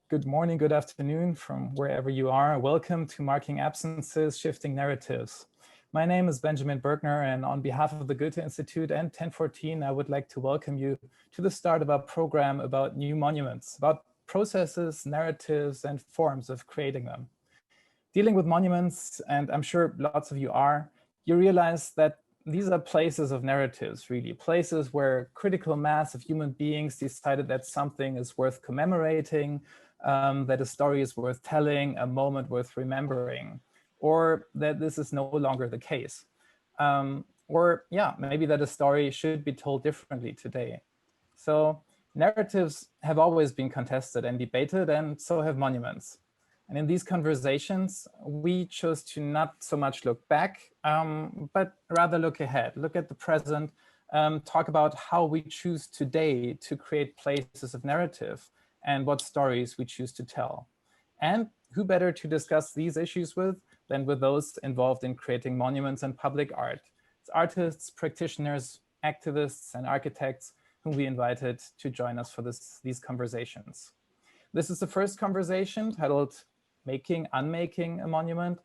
Good morning, good afternoon from wherever you are. Welcome to Marking Absences, Shifting Narratives. My name is Benjamin Bergner, and on behalf of the Goethe-Institut and 1014, I would like to welcome you to the start of our program about new monuments, about processes, narratives, and forms of creating them. Dealing with monuments, and I'm sure lots of you are, you realize that these are places of narratives, really, places where critical mass of human beings decided that something is worth commemorating, that a story is worth telling, a moment worth remembering, or that this is no longer the case. Or yeah, maybe that a story should be told differently today. So narratives have always been contested and debated, and so have monuments. And in these conversations, we chose to not so much look back, but rather look ahead, look at the present, talk about how we choose today to create places of narrative and what stories we choose to tell. And who better to discuss these issues with than with those involved in creating monuments and public art. It's artists, practitioners, activists, and architects whom we invited to join us for these conversations. This is the first conversation titled Making, Unmaking a Monument.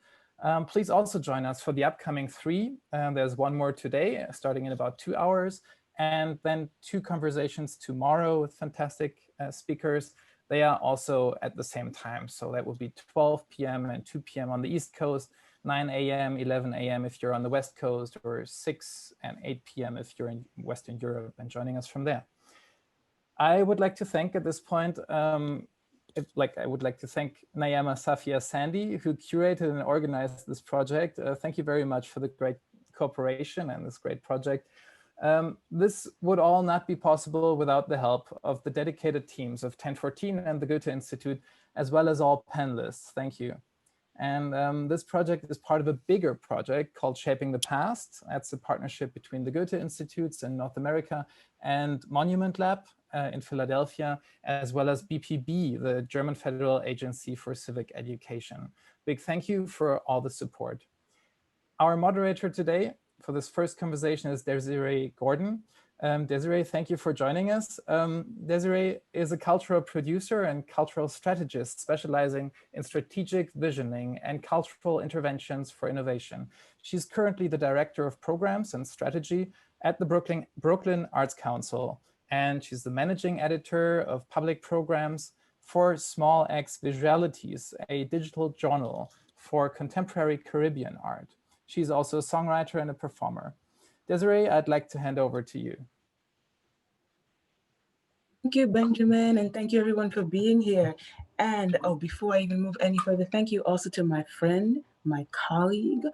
Please also join us for the upcoming 3. There's one more today, starting in about 2 hours, and then 2 conversations tomorrow with fantastic speakers. They are also at the same time. So that will be 12 p.m. and 2 p.m. on the East Coast, 9 a.m., 11 a.m. if you're on the West Coast, or 6 and 8 p.m. if you're in Western Europe and joining us from there. I would like to thank at this point, I would like to thank Niama, Safia, Sandy, who curated and organized this project. Thank you very much for the great cooperation and this great project. This would all not be possible without the help of the dedicated teams of 1014 and the Goethe-Institut, as well as all panelists. Thank you. And this project is part of a bigger project called Shaping the Past. That's a partnership between the Goethe-Institutes in North America and Monument Lab in Philadelphia, as well as BPB, the German Federal Agency for Civic Education. Big thank you for all the support. Our moderator today for this first conversation is Desiree Gordon. Desiree, thank you for joining us. Desiree is a cultural producer and cultural strategist specializing in strategic visioning and cultural interventions for innovation. She's currently the director of programs and strategy at the Brooklyn Arts Council, and she's the managing editor of public programs for Small X Visualities, a digital journal for contemporary Caribbean art. She's also a songwriter and a performer. Desiree, I'd like to hand over to you. Thank you, Benjamin, and thank you everyone for being here. And before I even move any further, thank you also to my friend, my colleague,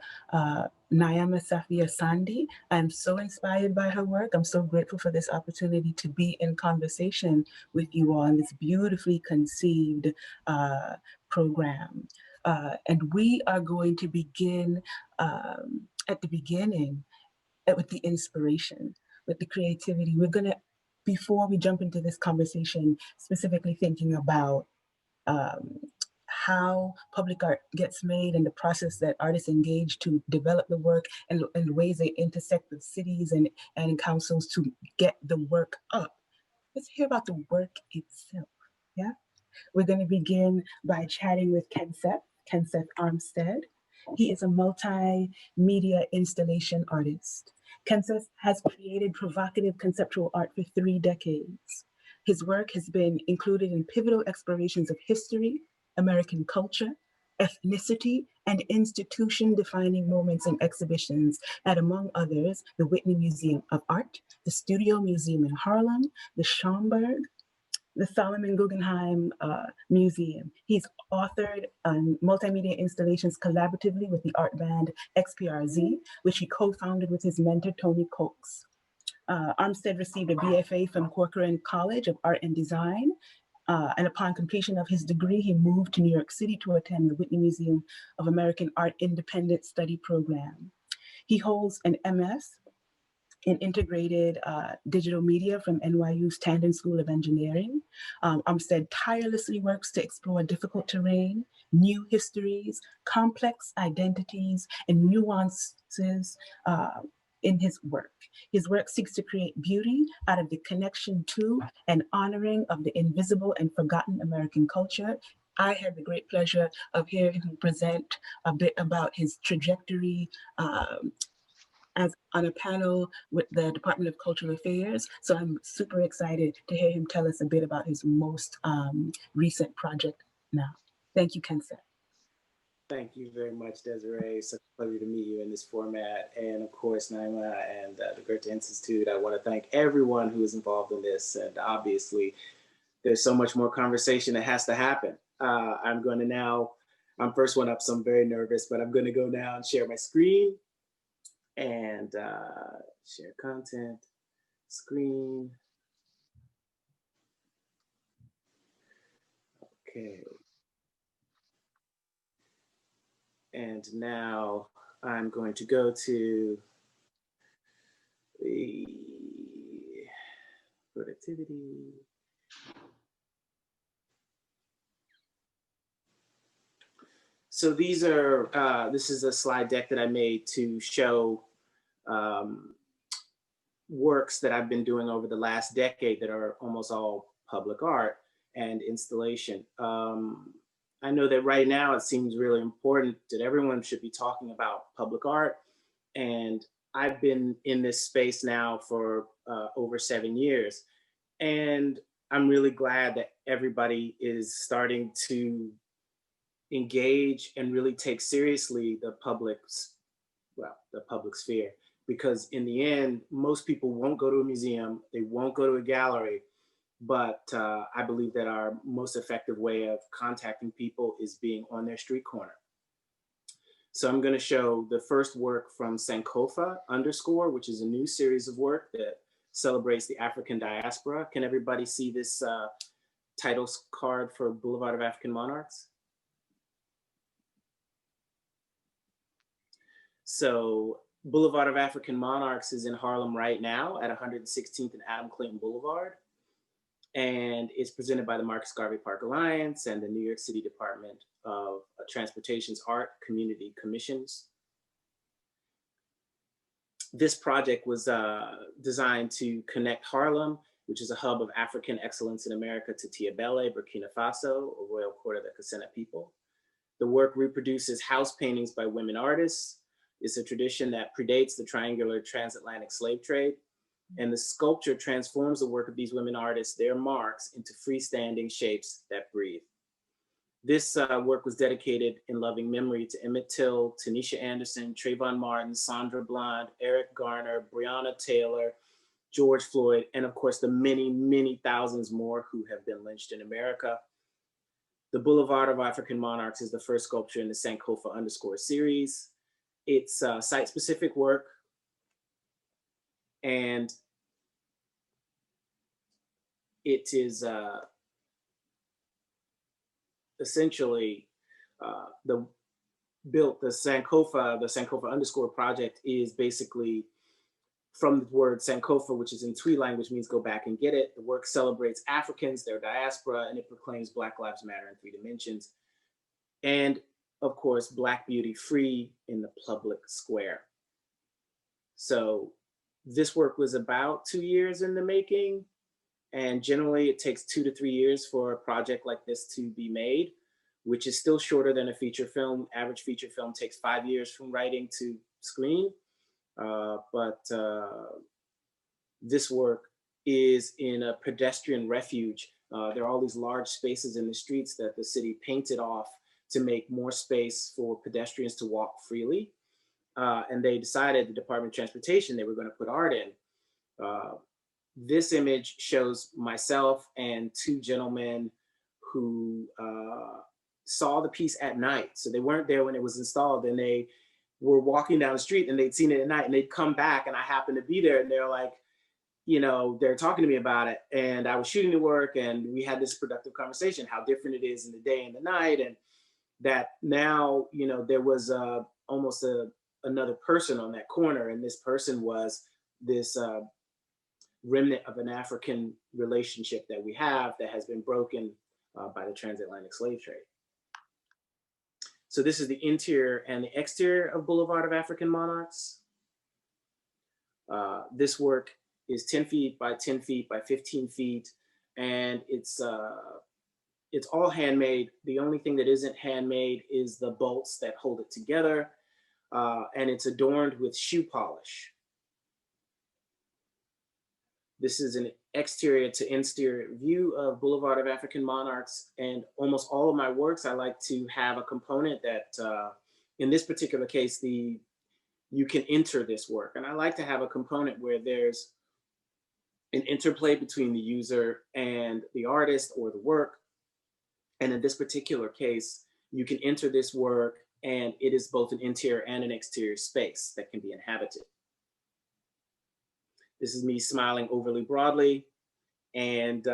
Niama Safia Sandy. I'm so inspired by her work. I'm so grateful for this opportunity to be in conversation with you all in this beautifully conceived program. And we are going to begin at the beginning with the inspiration, with the creativity. We're going to, before we jump into this conversation, specifically thinking about how public art gets made and the process that artists engage to develop the work and ways they intersect with cities and councils to get the work up. Let's hear about the work itself, yeah? We're going to begin by chatting with Kenseth Armstead. He is a multimedia installation artist. Kenseth has created provocative conceptual art for 3 decades. His work has been included in pivotal explorations of history, American culture, ethnicity, and institution-defining moments in exhibitions at, among others, the Whitney Museum of Art, the Studio Museum in Harlem, the Schomburg, the Solomon Guggenheim Museum. He's authored multimedia installations collaboratively with the art band XPRZ, which he co-founded with his mentor, Tony Coates. Armstead received a BFA from Corcoran College of Art and Design, and upon completion of his degree, he moved to New York City to attend the Whitney Museum of American Art Independent Study Program. He holds an MS in integrated digital media from NYU's Tandon School of Engineering. Armstead tirelessly works to explore difficult terrain, new histories, complex identities, and nuances in his work. His work seeks to create beauty out of the connection to and honoring of the invisible and forgotten American culture. I had the great pleasure of hearing him present a bit about his trajectory as on a panel with the Department of Cultural Affairs. So I'm super excited to hear him tell us a bit about his most recent project now. Thank you, Kenseth. Thank you very much, Desiree. It's such a pleasure to meet you in this format. And of course, Niama and the Goethe-Institut. I want to thank everyone who is involved in this. And obviously, there's so much more conversation that has to happen. I'm going to now, I'm first one up, so I'm very nervous, but I'm going to go now and share my screen and share content, screen. Okay. And now I'm going to go to the productivity. So these are, this is a slide deck that I made to show works that I've been doing over the last decade that are almost all public art and installation. I know that right now it seems really important that everyone should be talking about public art. And I've been in this space now for over 7 years. And I'm really glad that everybody is starting to engage and really take seriously the public sphere. Because in the end, most people won't go to a museum, they won't go to a gallery, but I believe that our most effective way of contacting people is being on their street corner. So I'm going to show the first work from Sankofa _, which is a new series of work that celebrates the African diaspora. Can everybody see this title card for Boulevard of African Monarchs? So Boulevard of African Monarchs is in Harlem right now at 116th and Adam Clayton Boulevard. And it's presented by the Marcus Garvey Park Alliance and the New York City Department of Transportation's Art Community Commissions. This project was designed to connect Harlem, which is a hub of African excellence in America, to Tiabele, Burkina Faso, a royal court of the Kasena people. The work reproduces house paintings by women artists. It's a tradition that predates the triangular transatlantic slave trade. And the sculpture transforms the work of these women artists, their marks, into freestanding shapes that breathe. This work was dedicated in loving memory to Emmett Till, Tanisha Anderson, Trayvon Martin, Sandra Bland, Eric Garner, Breonna Taylor, George Floyd, and of course the many, many thousands more who have been lynched in America. The Boulevard of African Monarchs is the first sculpture in the Sankofa _ series. It's site-specific work, and it is essentially the Sankofa _ project is basically from the word Sankofa, which is in Twi language, means go back and get it. The work celebrates Africans, their diaspora, and it proclaims Black Lives Matter in 3 dimensions. And of course, Black beauty free in the public square. So this work was about 2 years in the making. And generally it takes 2 to 3 years for a project like this to be made, which is still shorter than a feature film. Average feature film takes 5 years from writing to screen. But this work is in a pedestrian refuge. There are all these large spaces in the streets that the city painted off to make more space for pedestrians to walk freely. And they decided, the Department of Transportation, they were going to put art in. This image shows myself and 2 gentlemen who saw the piece at night. So they weren't there when it was installed, and they were walking down the street and they'd seen it at night, and they'd come back and I happened to be there, and they're like, you know, they're talking to me about it. And I was shooting the work and we had this productive conversation, how different it is in the day and the night. And that now, you know, there was almost another person on that corner. And this person was this remnant of an African relationship that we have that has been broken by the transatlantic slave trade. So this is the interior and the exterior of Boulevard of African Monarchs. This work is 10 feet by 10 feet by 15 feet, and it's all handmade. The only thing that isn't handmade is the bolts that hold it together, and it's adorned with shoe polish. This is an exterior to interior view of Boulevard of African Monarchs, and almost all of my works, I like to have a component that, in this particular case, you can enter this work. And I like to have a component where there's an interplay between the user and the artist or the work. And in this particular case, you can enter this work and it is both an interior and an exterior space that can be inhabited. This is me smiling overly broadly. And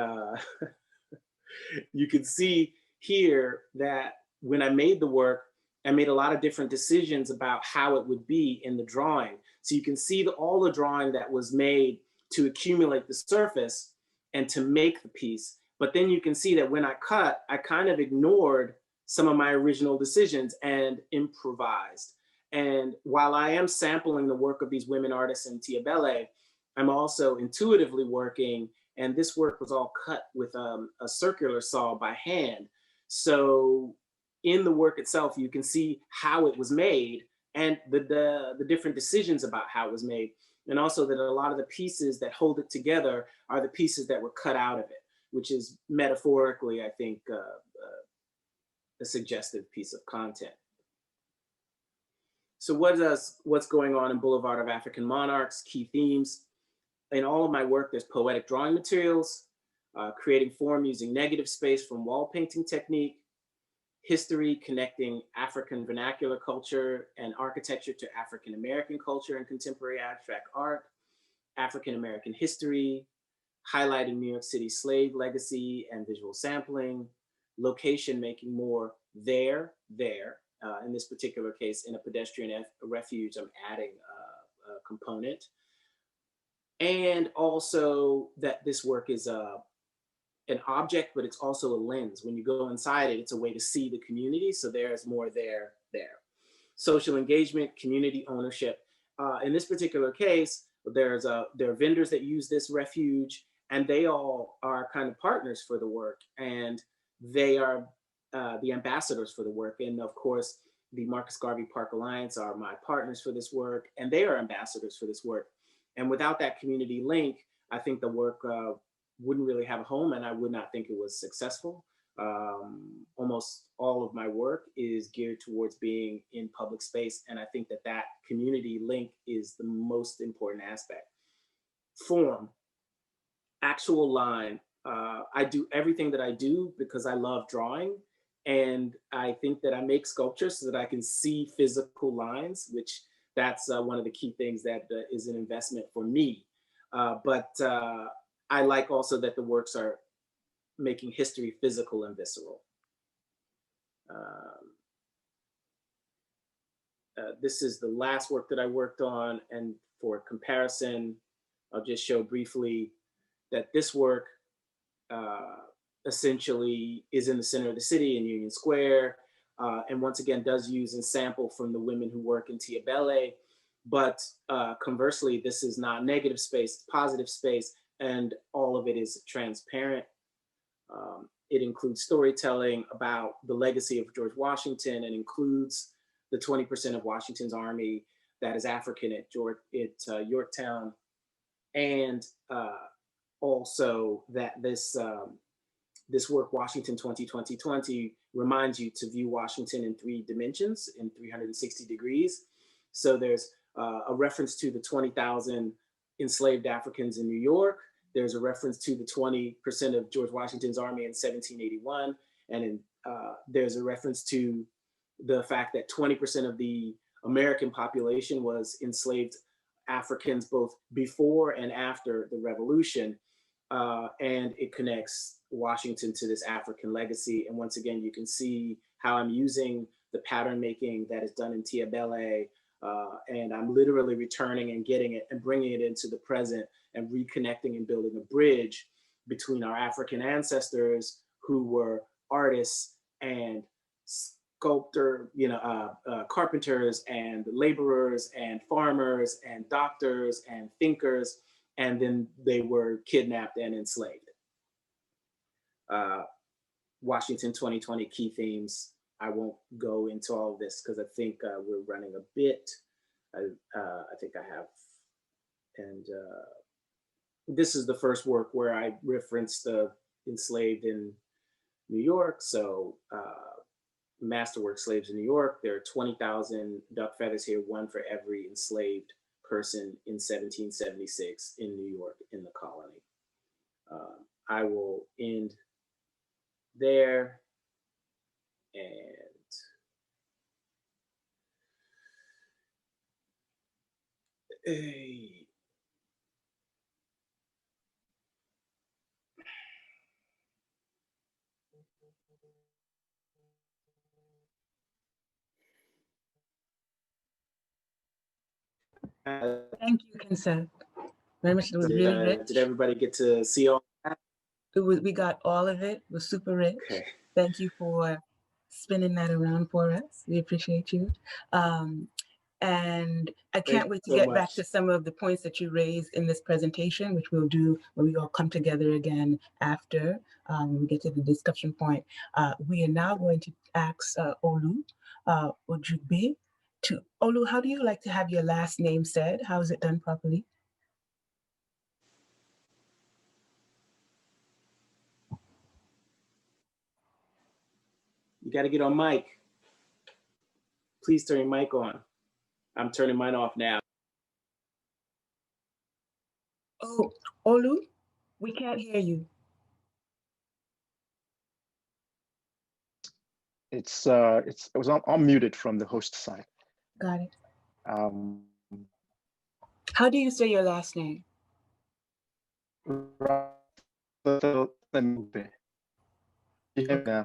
you can see here that when I made the work, I made a lot of different decisions about how it would be in the drawing. So you can see all the drawing that was made to accumulate the surface and to make the piece. But then you can see that when I cut, I kind of ignored some of my original decisions and improvised. And while I am sampling the work of these women artists in Tiabele, I'm also intuitively working, and this work was all cut with a circular saw by hand. So in the work itself, you can see how it was made and the different decisions about how it was made. And also that a lot of the pieces that hold it together are the pieces that were cut out of it, which is metaphorically, I think, a suggestive piece of content. So what's going on in Boulevard of African Monarchs? Key themes. In all of my work, there's poetic drawing materials, creating form using negative space from wall painting technique, history connecting African vernacular culture and architecture to African American culture and contemporary abstract art, African American history, highlighting New York City slave legacy and visual sampling, location making more there. In this particular case, in a pedestrian refuge, I'm adding a component. And also that this work is an object, but it's also a lens. When you go inside it, it's a way to see the community. So there's more there. Social engagement, community ownership. In this particular case, there are vendors that use this refuge, and they all are kind of partners for the work, and they are the ambassadors for the work. And of course, the Marcus Garvey Park Alliance are my partners for this work, and they are ambassadors for this work. And without that community link, I think the work wouldn't really have a home, and I would not think it was successful. Almost all of my work is geared towards being in public space, and I think that community link is the most important aspect. Form, actual line. I do everything that I do because I love drawing, and I think that I make sculptures so that I can see physical lines, which that's one of the key things that is an investment for me. But I like also that the works are making history physical and visceral. This is the last work that I worked on, and for comparison, I'll just show briefly that this work essentially is in the center of the city in Union Square, and once again does use and sample from the women who work in Tiabele. But conversely, this is not negative space, positive space, and all of it is transparent. It includes storytelling about the legacy of George Washington, and includes the 20% of Washington's army that is African at Yorktown, and also that this work, Washington 2020, reminds you to view Washington in 3 dimensions, in 360 degrees. So there's a reference to the 20,000 enslaved Africans in New York. There's a reference to the 20% of George Washington's army in 1781. And there's a reference to the fact that 20% of the American population was enslaved Africans both before and after the Revolution. And it connects Washington to this African legacy. And once again, you can see how I'm using the pattern making that is done in Tiabele, and I'm literally returning and getting it and bringing it into the present and reconnecting and building a bridge between our African ancestors who were artists and sculptor, carpenters and laborers and farmers and doctors and thinkers, and then they were kidnapped and enslaved. Washington 2020 key themes. I won't go into all of this because I think we're running a bit. I think I have, and this is the first work where I reference the enslaved in New York. So masterwork slaves in New York, there are 20,000 duck feathers here, one for every enslaved person in 1776 in New York in the colony. I will end there, and Thank you, Kenseth. Very much. It was really rich. Did everybody get to see all that? We got all of it. It was super rich. Okay. Thank you for spinning that around for us. We appreciate you. And I can't wait to get back to some of the points that you raised in this presentation, which we'll do when we all come together again after we get to the discussion point. We are now going to ask Olu Oguibe to, Olu, how do you like to have your last name said? How is it done properly? You got to get on mic. Please turn your mic on. I'm turning mine off now. Oh, Olu, we can't hear you. It was unmuted from the host side. Got it. How do you say your last name? Yeah.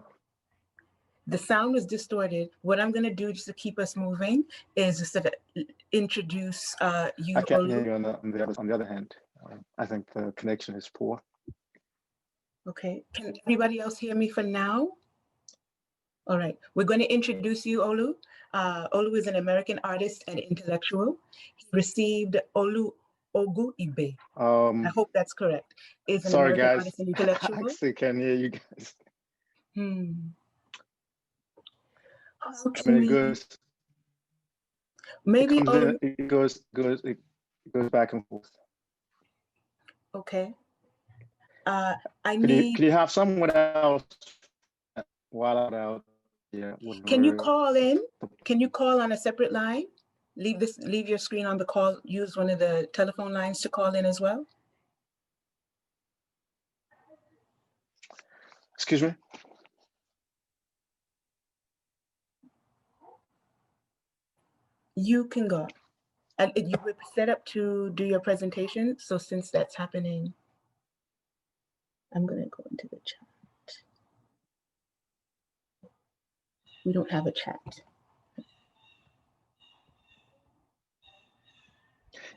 The sound was distorted. What I'm going to do just to keep us moving is just to introduce you. I can't hear you on the other hand. I think the connection is poor. Okay. Can everybody else hear me for now? All right. We're going to introduce you, Olu. Olu is an American artist and intellectual. He received Olu Oguibe. I hope that's correct. Is an sorry, American guys. artist and intellectual. I still can't hear you guys. Okay. Maybe it goes back and forth. Okay. Could you have someone else while I'm out? Yeah. Can you call in? Can you call on a separate line? Leave your screen on the call. Use one of the telephone lines to call in as well. Excuse me. You can go. And you were set up to do your presentation. So since that's happening, I'm going to go into the chat. We don't have a chat.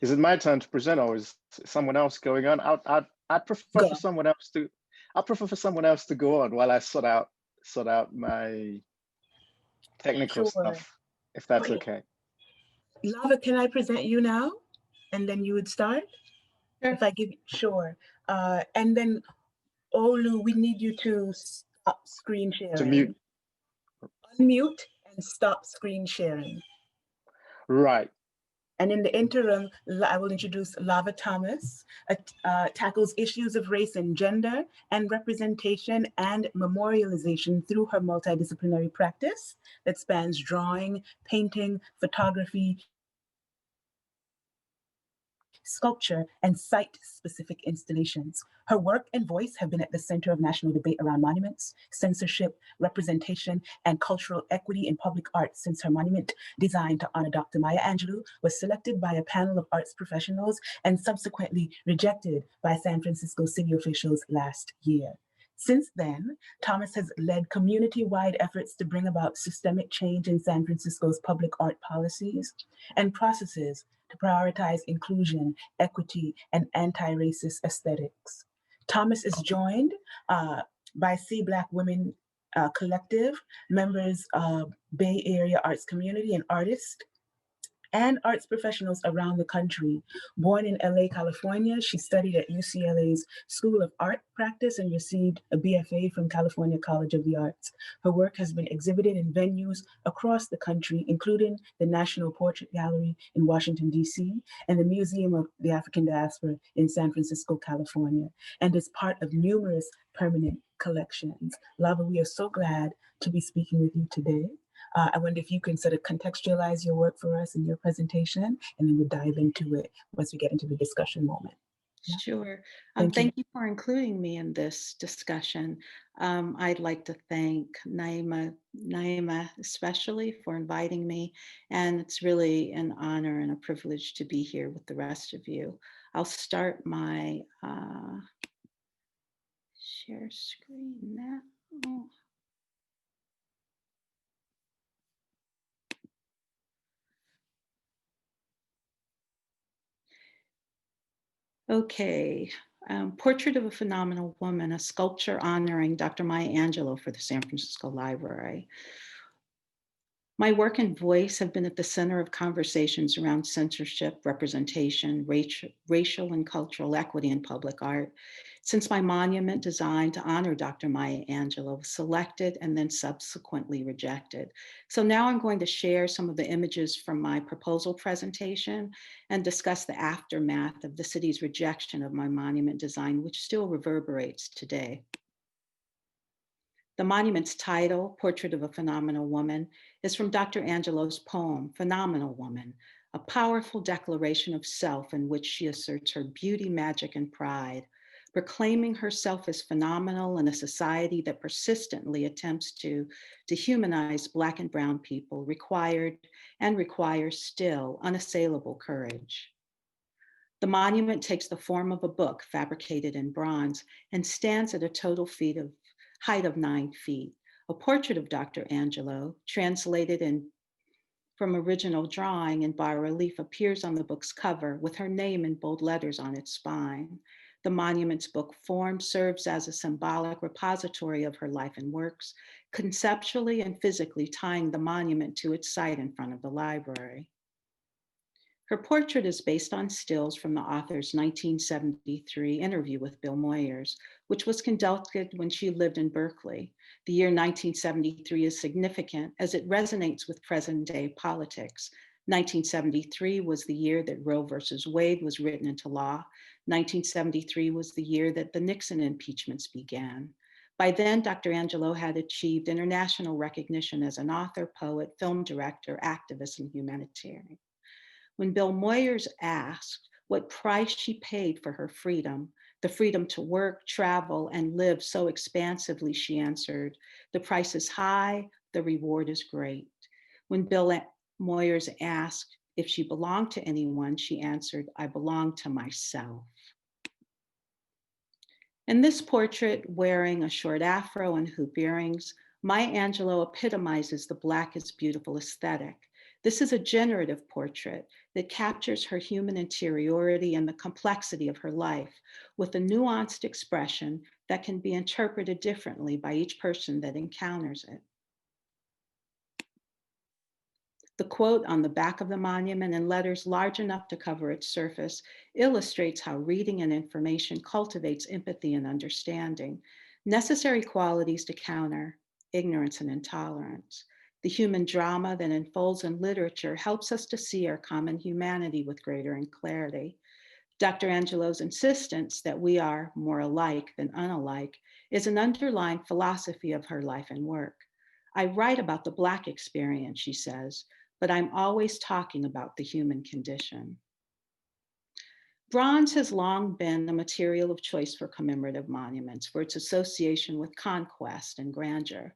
Is it my turn to present, or is someone else going on? I'd prefer for someone else to. I prefer for someone else to go on while I sort out my technical stuff, if that's okay. Lava, can I present you now, and then you would start? Sure. If I give you, and then Olu, we need you to stop screen sharing. To mute. Unmute and stop screen sharing. Right. And in the interim, I will introduce Lava Thomas, tackles issues of race and gender and representation and memorialization through her multidisciplinary practice that spans drawing, painting, photography, sculpture, and site-specific installations. Her work and voice have been at the center of national debate around monuments, censorship, representation, and cultural equity in public art since her monument, designed to honor Dr. Maya Angelou, was selected by a panel of arts professionals and subsequently rejected by San Francisco city officials last year. Since then, Thomas has led community-wide efforts to bring about systemic change in San Francisco's public art policies and processes to prioritize inclusion, equity, and anti-racist aesthetics. Thomas is joined by C Black Women collective, members of Bay Area arts community and artists, and arts professionals around the country. Born in LA, California, she studied at UCLA's School of Art Practice and received a BFA from California College of the Arts. Her work has been exhibited in venues across the country, including the National Portrait Gallery in Washington, DC, and the Museum of the African Diaspora in San Francisco, California, and is part of numerous permanent collections. Lava, we are so glad to be speaking with you today. I wonder if you can sort of contextualize your work for us in your presentation, and then we'll dive into it once we get into the discussion moment. Yeah. Sure. Thank you for including me in this discussion. I'd like to thank Niama especially for inviting me, and it's really an honor and a privilege to be here with the rest of you. I'll start my share screen now. Oh. Okay, Portrait of a Phenomenal Woman, a sculpture honoring Dr. Maya Angelou for the San Francisco Library. My work and voice have been at the center of conversations around censorship, representation, racial and cultural equity in public art, since my monument designed to honor Dr. Maya Angelou was selected and then subsequently rejected. So now I'm going to share some of the images from my proposal presentation and discuss the aftermath of the city's rejection of my monument design, which still reverberates today. The monument's title, Portrait of a Phenomenal Woman, is from Dr. Angelou's poem, Phenomenal Woman, a powerful declaration of self in which she asserts her beauty, magic, and pride, proclaiming herself as phenomenal in a society that persistently attempts to dehumanize Black and Brown people requires still unassailable courage. The monument takes the form of a book fabricated in bronze and stands at a total height of 9 feet. A portrait of Dr. Angelou, translated from original drawing in bas-relief, appears on the book's cover with her name in bold letters on its spine. The monument's book form serves as a symbolic repository of her life and works, conceptually and physically tying the monument to its site in front of the library. Her portrait is based on stills from the author's 1973 interview with Bill Moyers, which was conducted when she lived in Berkeley. The year 1973 is significant as it resonates with present-day politics. 1973 was the year that Roe versus Wade was written into law. 1973 was the year that the Nixon impeachments began. By then, Dr. Angelou had achieved international recognition as an author, poet, film director, activist, and humanitarian. When Bill Moyers asked what price she paid for her freedom, the freedom to work, travel, and live so expansively, she answered, "The price is high, the reward is great." When Bill Moyers asked if she belonged to anyone, she answered, "I belong to myself." In this portrait, wearing a short afro and hoop earrings, Maya Angelou epitomizes the Black is beautiful aesthetic. This is a generative portrait that captures her human interiority and the complexity of her life with a nuanced expression that can be interpreted differently by each person that encounters it. The quote on the back of the monument in letters large enough to cover its surface illustrates how reading and information cultivates empathy and understanding, necessary qualities to counter ignorance and intolerance. The human drama that unfolds in literature helps us to see our common humanity with greater clarity. Dr. Angelou's insistence that we are more alike than unalike is an underlying philosophy of her life and work. I write about the Black experience, she says, but I'm always talking about the human condition. Bronze has long been the material of choice for commemorative monuments for its association with conquest and grandeur.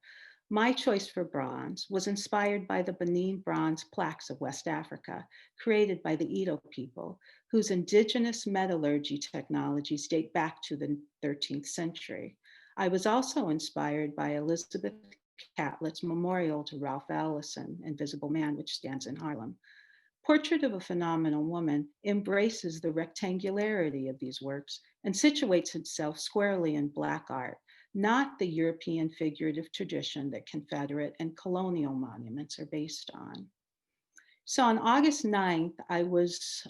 My choice for bronze was inspired by the Benin bronze plaques of West Africa, created by the Edo people, whose indigenous metallurgy technologies date back to the 13th century. I was also inspired by Elizabeth Catlett's memorial to Ralph Ellison, Invisible Man, which stands in Harlem. Portrait of a Phenomenal Woman embraces the rectangularity of these works and situates itself squarely in Black art, not the European figurative tradition that Confederate and colonial monuments are based on. So on August 9th, I was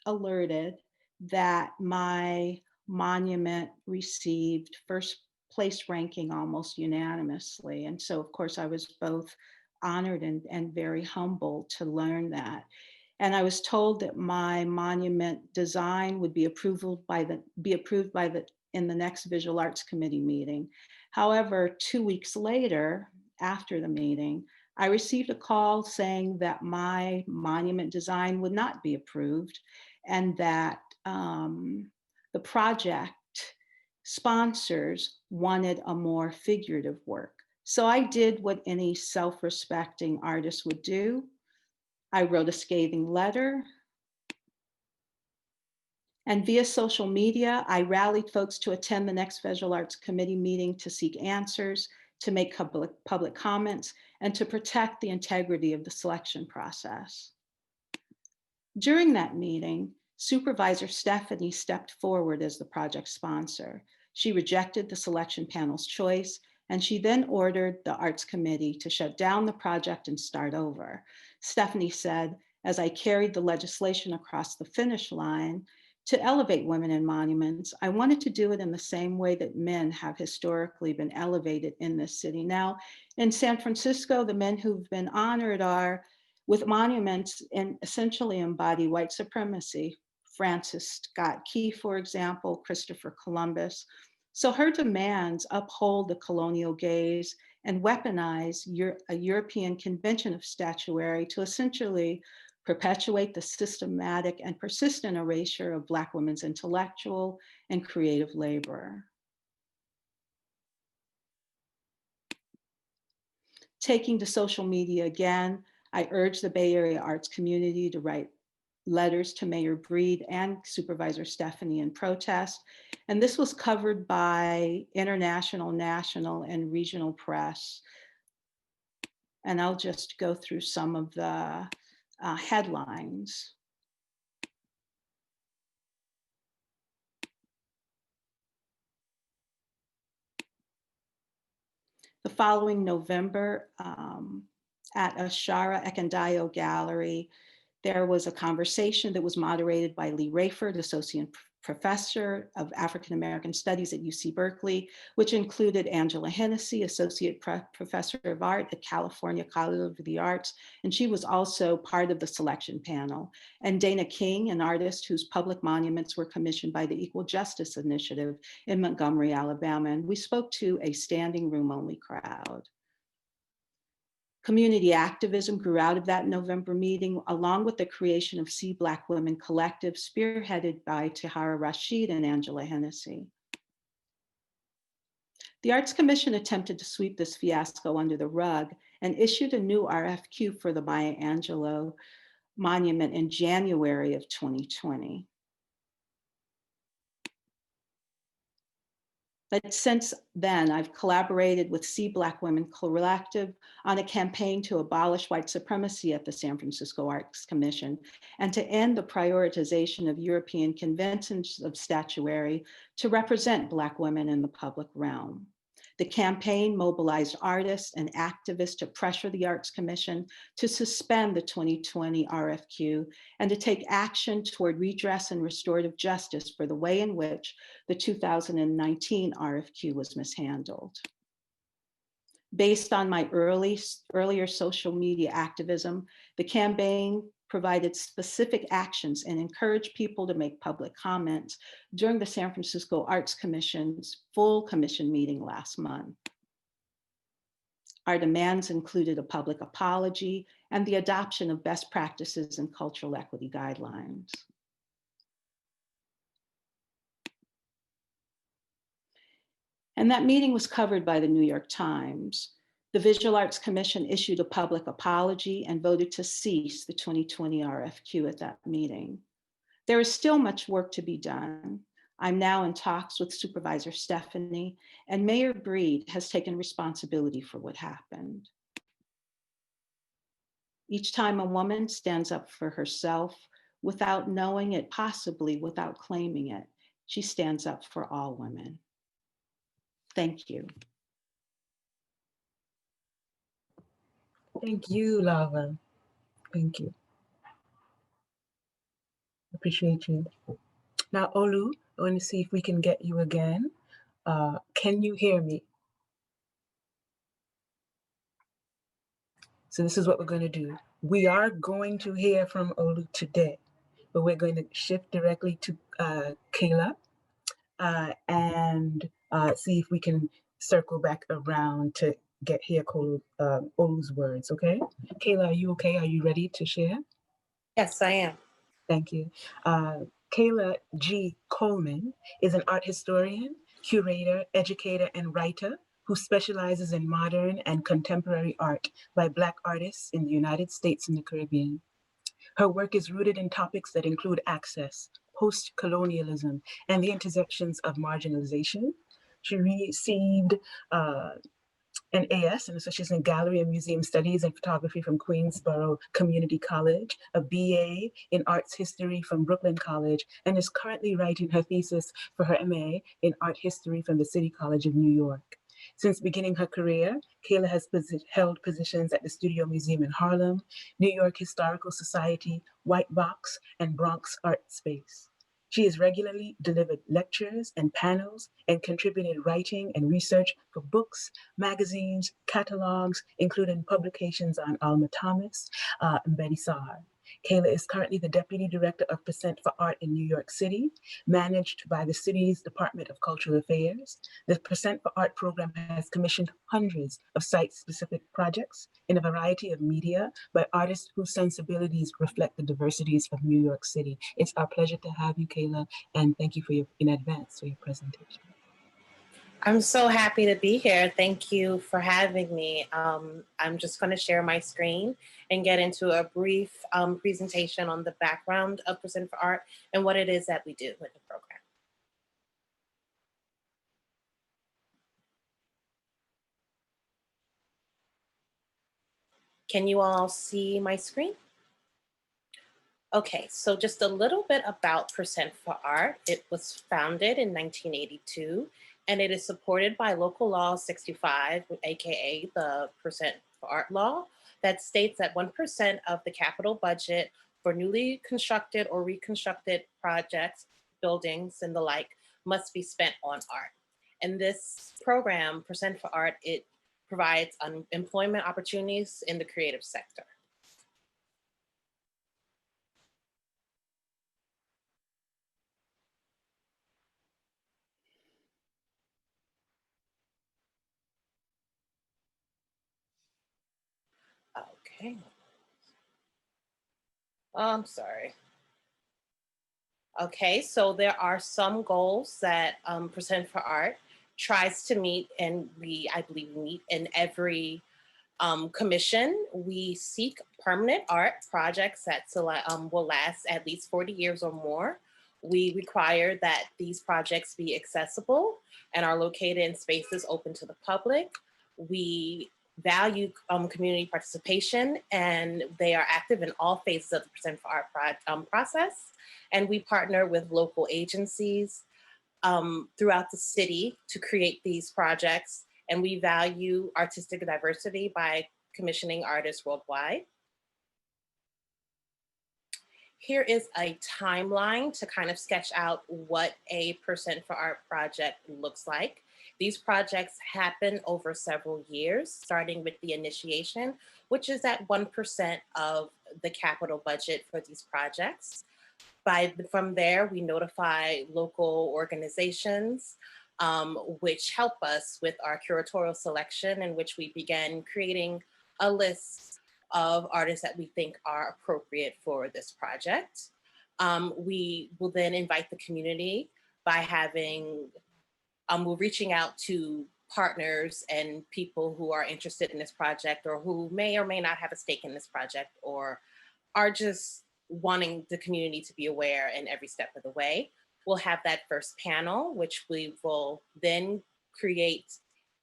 alerted that my monument received first place ranking almost unanimously. And so, of course, I was both honored and very humbled to learn that. And I was told that my monument design would be approved in the next Visual Arts Committee meeting. However, 2 weeks later, after the meeting, I received a call saying that my monument design would not be approved and that the project sponsors wanted a more figurative work. So I did what any self-respecting artist would do. I wrote a scathing letter. And via social media, I rallied folks to attend the next Visual Arts Committee meeting to seek answers, to make public comments, and to protect the integrity of the selection process. During that meeting, Supervisor Stephanie stepped forward as the project sponsor. She rejected the selection panel's choice, and she then ordered the Arts Committee to shut down the project and start over. Stephanie said, as I carried the legislation across the finish line, to elevate women in monuments, I wanted to do it in the same way that men have historically been elevated in this city. Now, in San Francisco, the men who've been honored are with monuments and essentially embody white supremacy. Francis Scott Key, for example, Christopher Columbus. So her demands uphold the colonial gaze and weaponize a European convention of statuary to essentially perpetuate the systematic and persistent erasure of Black women's intellectual and creative labor. Taking to social media again, I urge the Bay Area arts community to write letters to Mayor Breed and Supervisor Stephanie in protest. And this was covered by international, national, and regional press. And I'll just go through some of the headlines. The following November, at Ashara Ekandayo Gallery, there was a conversation that was moderated by Lee Rayford, Associate Professor of African American Studies at UC Berkeley, which included Angela Hennessy, Associate Professor of Art at California College of the Arts, and she was also part of the selection panel. And Dana King, an artist whose public monuments were commissioned by the Equal Justice Initiative in Montgomery, Alabama, and we spoke to a standing room only crowd. Community activism grew out of that November meeting, along with the creation of See Black Women Collective, spearheaded by Tahara Rashid and Angela Hennessy. The Arts Commission attempted to sweep this fiasco under the rug and issued a new RFQ for the Maya Angelou monument in January of 2020. But since then, I've collaborated with See Black Women Collective on a campaign to abolish white supremacy at the San Francisco Arts Commission and to end the prioritization of European conventions of statuary to represent Black women in the public realm. The campaign mobilized artists and activists to pressure the Arts Commission to suspend the 2020 RFQ and to take action toward redress and restorative justice for the way in which the 2019 RFQ was mishandled. Based on my earlier social media activism, the campaign provided specific actions and encouraged people to make public comments during the San Francisco Arts Commission's full commission meeting last month. Our demands included a public apology and the adoption of best practices and cultural equity guidelines. And that meeting was covered by the New York Times. The Visual Arts Commission issued a public apology and voted to cease the 2020 RFQ at that meeting. There is still much work to be done. I'm now in talks with Supervisor Stephanie, and Mayor Breed has taken responsibility for what happened. Each time a woman stands up for herself without knowing it, possibly without claiming it, she stands up for all women. Thank you. Thank you, Lava. Thank you. Appreciate you. Now, Olu, I want to see if we can get you again. Can you hear me? So this is what we're going to do. We are going to hear from Olu today, but we're going to shift directly to Kayla and see if we can circle back around to hear Olu's words, okay? Kayla, are you okay? Are you ready to share? Yes, I am. Thank you. Kayla G Coleman is an art historian, curator, educator, and writer who specializes in modern and contemporary art by Black artists in the United States and the Caribbean. Her work is rooted in topics that include access, post-colonialism, and the intersections of marginalization. She received an AS, an Association in Gallery and Museum Studies and Photography from Queensborough Community College, a BA in Arts History from Brooklyn College, and is currently writing her thesis for her MA in Art History from the City College of New York. Since beginning her career, Kayla has held positions at the Studio Museum in Harlem, New York Historical Society, White Box, and Bronx Art Space. She has regularly delivered lectures and panels and contributed writing and research for books, magazines, catalogs, including publications on Alma Thomas and Betty Saar. Kayla is currently the Deputy Director of Percent for Art in New York City, managed by the city's Department of Cultural Affairs. The Percent for Art program has commissioned hundreds of site-specific projects in a variety of media by artists whose sensibilities reflect the diversities of New York City. It's our pleasure to have you, Kayla, and thank you in advance for your presentation. I'm so happy to be here. Thank you for having me. I'm just going to share my screen and get into a brief presentation on the background of Percent for Art and what it is that we do with the program. Can you all see my screen? Okay, so just a little bit about Percent for Art. It was founded in 1982, and it is supported by Local Law 65, AKA the Percent for Art law, that states that 1% of the capital budget for newly constructed or reconstructed projects, buildings, and the like must be spent on art. And this program, Percent for Art, it provides employment opportunities in the creative sector. Okay. I'm sorry. Okay, so there are some goals that Percent for Art tries to meet, and I believe, meet in every commission. We seek permanent art projects that will last at least 40 years or more. We require that these projects be accessible and are located in spaces open to the public. We value community participation, and they are active in all phases of the Percent for Art process. And we partner with local agencies throughout the city to create these projects. And we value artistic diversity by commissioning artists worldwide. Here is a timeline to kind of sketch out what a Percent for Art project looks like. These projects happen over several years, starting with the initiation, which is at 1% of the capital budget for these projects. From there, we notify local organizations, which help us with our curatorial selection, in which we began creating a list of artists that we think are appropriate for this project. We will then invite the community by we're reaching out to partners and people who are interested in this project, or who may or may not have a stake in this project, or are just wanting the community to be aware in every step of the way. We'll have that first panel, which we will then create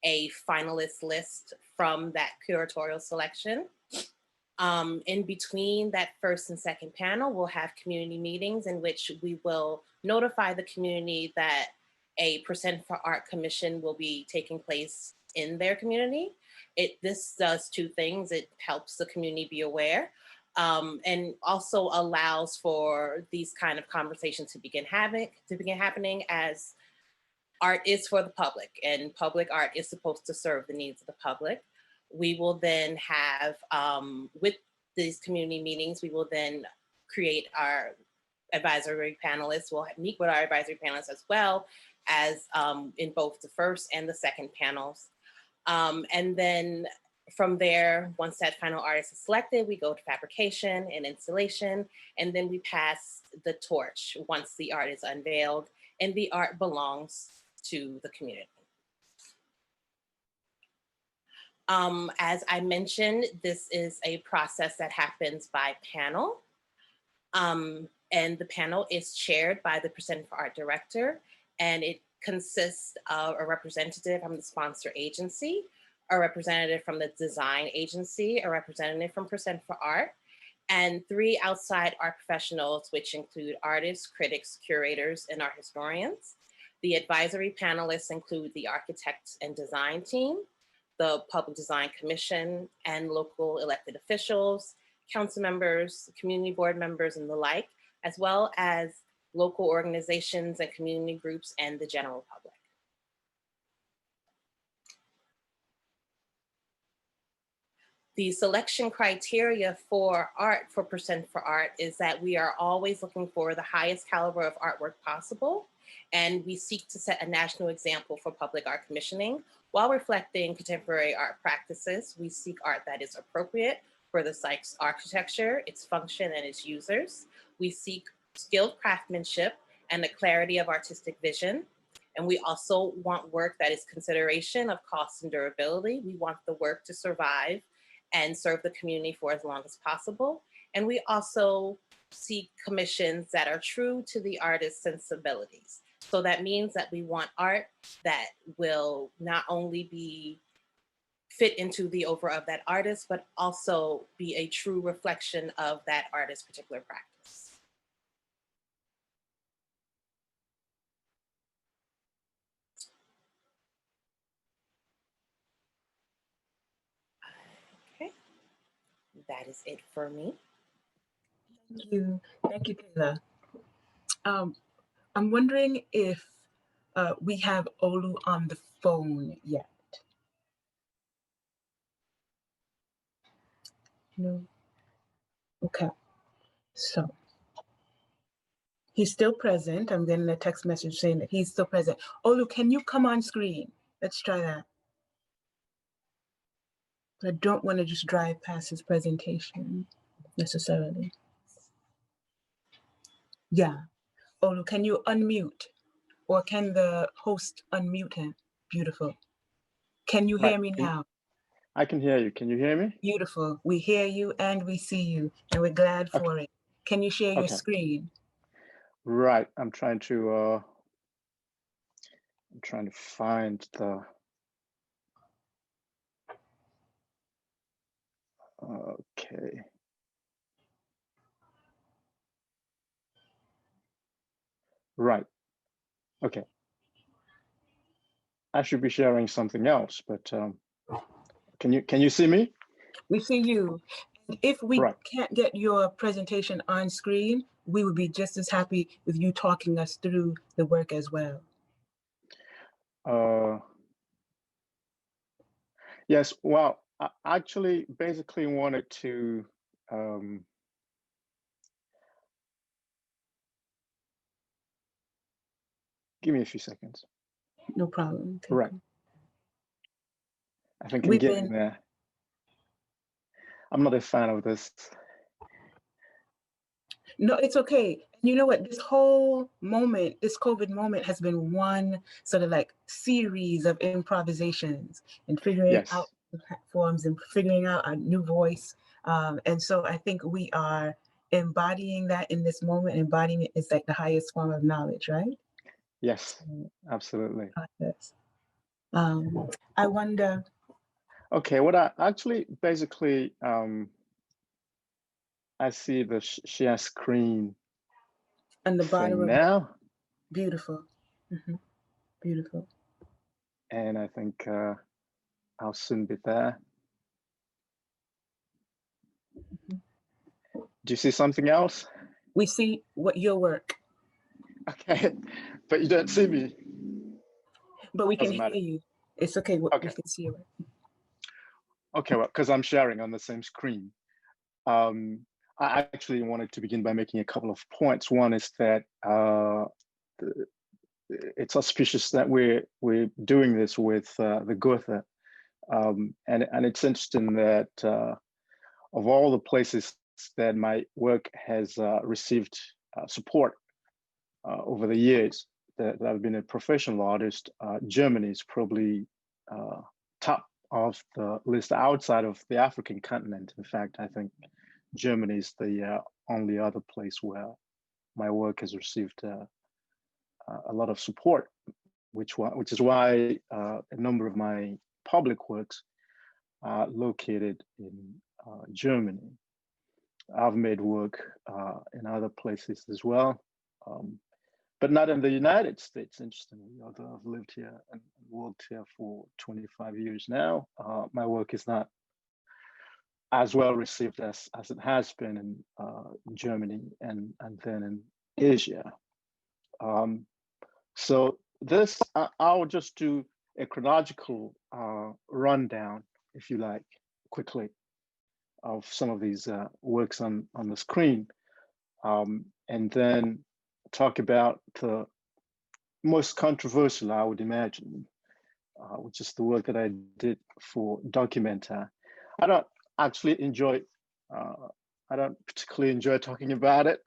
a finalist list from that curatorial selection. In between that first and second panel, we'll have community meetings in which we will notify the community that a Percent for Art commission will be taking place in their community. This does two things. It helps the community be aware, and also allows for these kind of conversations to begin happening, as art is for the public, and public art is supposed to serve the needs of the public. We will then have, with these community meetings, we will then create our advisory panelists. We'll meet with our advisory panelists as well as in both the first and the second panels. And then from there, once that final artist is selected, we go to fabrication and installation, and then we pass the torch once the art is unveiled and the art belongs to the community. As I mentioned, this is a process that happens by panel. And the panel is chaired by the Percent for Art director, and it consists of a representative from the sponsor agency, a representative from the design agency, a representative from Percent for Art, and 3 outside art professionals, which include artists, critics, curators, and art historians. The advisory panelists include the architects and design team, the Public Design Commission, and local elected officials, council members, community board members, and the like, as well as local organizations and community groups and the general public. The selection criteria for art for Percent for Art is that we are always looking for the highest caliber of artwork possible, and we seek to set a national example for public art commissioning. While reflecting contemporary art practices, we seek art that is appropriate for the site's architecture, its function, and its users. We seek skilled craftsmanship and the clarity of artistic vision. And we also want work that is consideration of cost and durability. We want the work to survive and serve the community for as long as possible. And we also seek commissions that are true to the artist's sensibilities. So that means that we want art that will not only be fit into the oeuvre of that artist, but also be a true reflection of that artist's particular practice. Okay, that is it for me. Thank you, Kayla. I'm wondering if we have Olu on the phone yet. No. Okay. So he's still present. I'm getting a text message saying that he's still present. Olu, can you come on screen? Let's try that. I don't want to just drive past his presentation necessarily. Yeah. Olu, can you unmute? Or can the host unmute him? Beautiful. Can you hear me now? I can hear you. Can you hear me? Beautiful. We hear you and we see you, and we're glad for it. Can you share your screen? Right. I'm trying to find the okay. Right. Okay. I should be sharing something else, but can you see me? We see you. If we can't get your presentation on screen, we would be just as happy with you talking us through the work as well. Yes, well, I actually basically wanted to give me a few seconds. No problem. Right. I think I'm getting there. I'm not a fan of this. No, it's okay. You know what? This whole moment, this COVID moment has been one sort of like series of improvisations and figuring out the platforms and figuring out a new voice. And so I think we are embodying that in this moment. Embodying it is like the highest form of knowledge, right? Yes, absolutely. I wonder. Okay, what I actually basically I see the share screen And the bottom thing of now. beautiful. Beautiful. And I think I'll soon be there. Do you see something else? We see what your work, Okay, but you don't see me. but we can Doesn't hear matter. you. It's okay. We Okay. can see your work. Okay, well, because I'm sharing on the same screen. I actually wanted to begin by making a couple of points. One is that it's auspicious that we're doing this with the Goethe, and it's interesting that of all the places that my work has received support over the years that I've been a professional artist, Germany is probably top of the list outside of the African continent. In fact, I think Germany is the only other place where my work has received a lot of support, which is why a number of my public works are located in Germany. I've made work in other places as well, but not in the United States, interestingly, although I've lived here and worked here for 25 years now. My work is not as well received as it has been in Germany and then in Asia. So this, I'll just do a chronological rundown, if you like, quickly, of some of these works on the screen, and then talk about the most controversial, I would imagine, which is the work that I did for Documenta. I don't actually enjoy, I don't particularly enjoy talking about it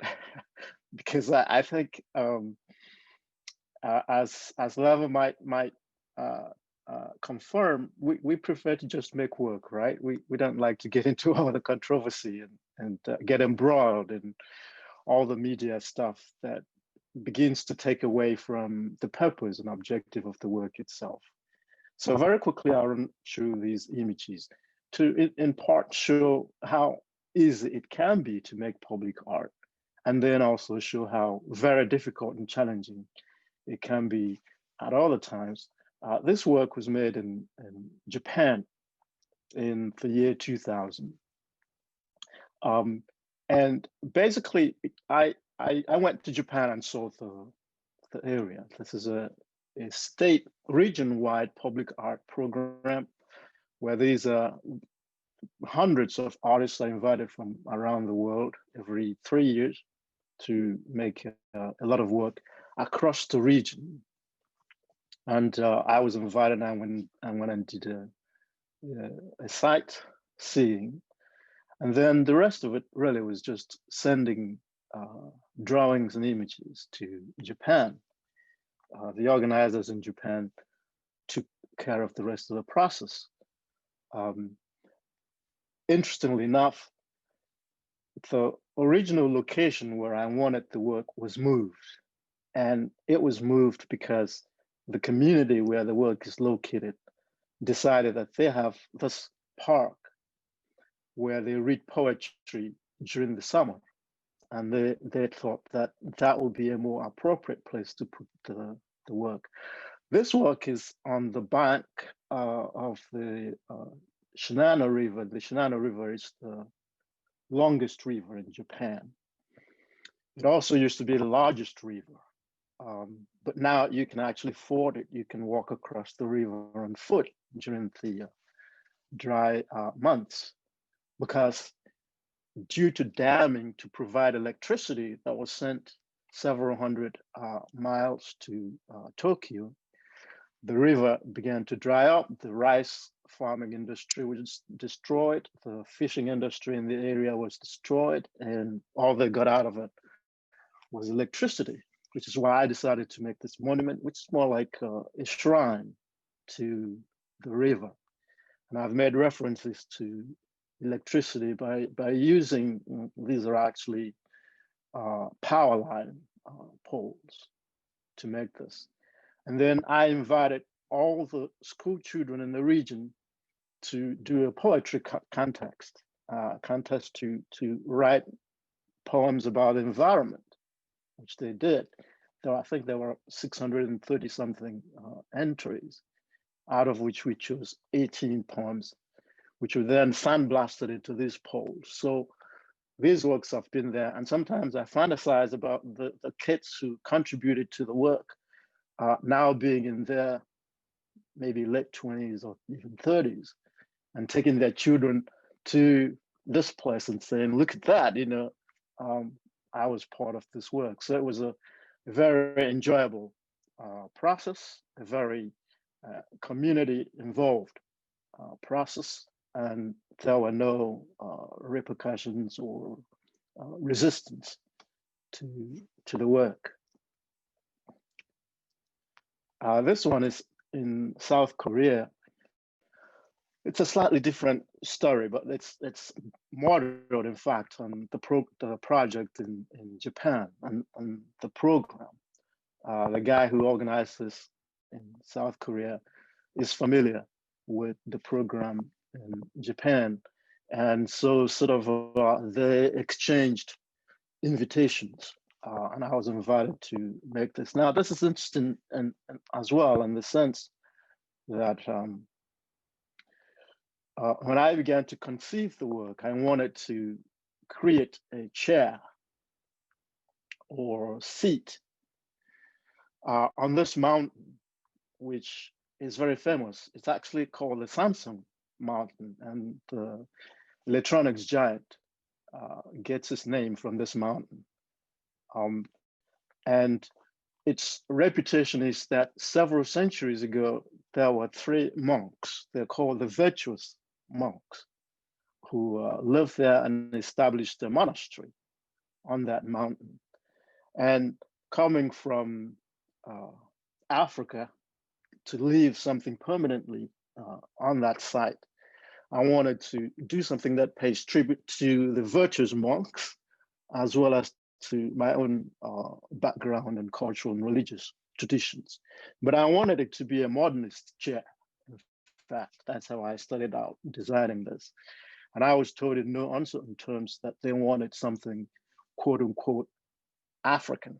because I think as Leva might confirm, we prefer to just make work, right? We don't like to get into all the controversy and get embroiled in all the media stuff that begins to take away from the purpose and objective of the work itself. So very quickly, I'll run through these images to in part show how easy it can be to make public art, and then also show how very difficult and challenging it can be at other times. This work was made in Japan in the year 2000. And basically, I went to Japan and saw the area. This is a state region-wide public art program where these hundreds of artists are invited from around the world every 3 years to make a lot of work across the region. And I was invited. I went and did a site seeing, and then the rest of it really was just sending drawings and images to Japan. The organizers in Japan took care of the rest of the process. Interestingly enough, the original location where I wanted the work was moved, and it was moved because the community where the work is located decided that they have this park where they read poetry during the summer. And they thought that that would be a more appropriate place to put the work. This work is on the bank of the Shinano River. The Shinano River is the longest river in Japan. It also used to be the largest river. But now you can actually ford it. You can walk across the river on foot during the dry months, because due to damming to provide electricity that was sent several hundred miles to Tokyo, the river began to dry up. The rice farming industry was destroyed. The fishing industry in the area was destroyed, and all they got out of it was electricity, which is why I decided to make this monument, which is more like a shrine to the river. And I've made references to electricity by using, these are actually power line poles to make this. And then I invited all the school children in the region to do a poetry contest to write poems about the environment, which they did. I think there were 630 something entries, out of which we chose 18 poems, which were then sandblasted into these polls. So these works have been there, and sometimes I fantasize about the kids who contributed to the work now being in their maybe late 20s or even 30s, and taking their children to this place and saying, look at that, you know, I was part of this work. So it was a very enjoyable process, a very community involved process, and there were no repercussions or resistance to the work. This one is in South Korea. It's a slightly different story, but it's modeled, in fact, on the project in Japan and the program. The guy who organized this in South Korea is familiar with the program in Japan. And so sort of they exchanged invitations, and I was invited to make this. Now, this is interesting and as well, in the sense that when I began to conceive the work, I wanted to create a chair or seat on this mountain, which is very famous. It's actually called the Samsung Mountain, and the electronics giant gets its name from this mountain. And its reputation is that several centuries ago, there were 3 monks. They're called the virtuous monks, who lived there and established a monastery on that mountain. And coming from Africa to leave something permanently on that site, I wanted to do something that pays tribute to the virtuous monks, as well as to my own background and cultural and religious traditions. But I wanted it to be a modernist chair. In fact, that's how I started out designing this. And I was told in no uncertain terms that they wanted something, quote unquote, African.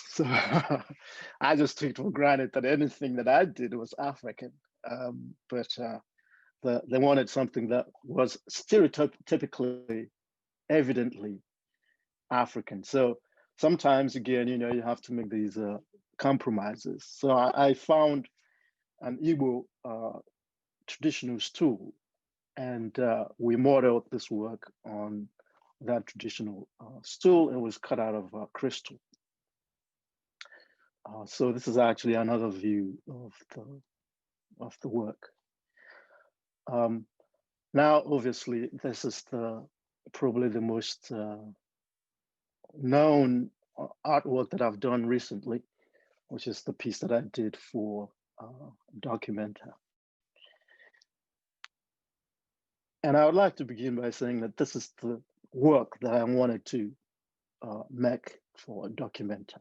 So I just took for granted that anything that I did was African. But they wanted something that was stereotypically, evidently African. So sometimes, again, you know, you have to make these compromises. So I found an Igbo traditional stool, and we modeled this work on that traditional stool. It was cut out of crystal. So this is actually another view of the work. Now, obviously, this is probably the most known artwork that I've done recently, which is the piece that I did for Documenta. And I would like to begin by saying that this is the work that I wanted to make for Documenta.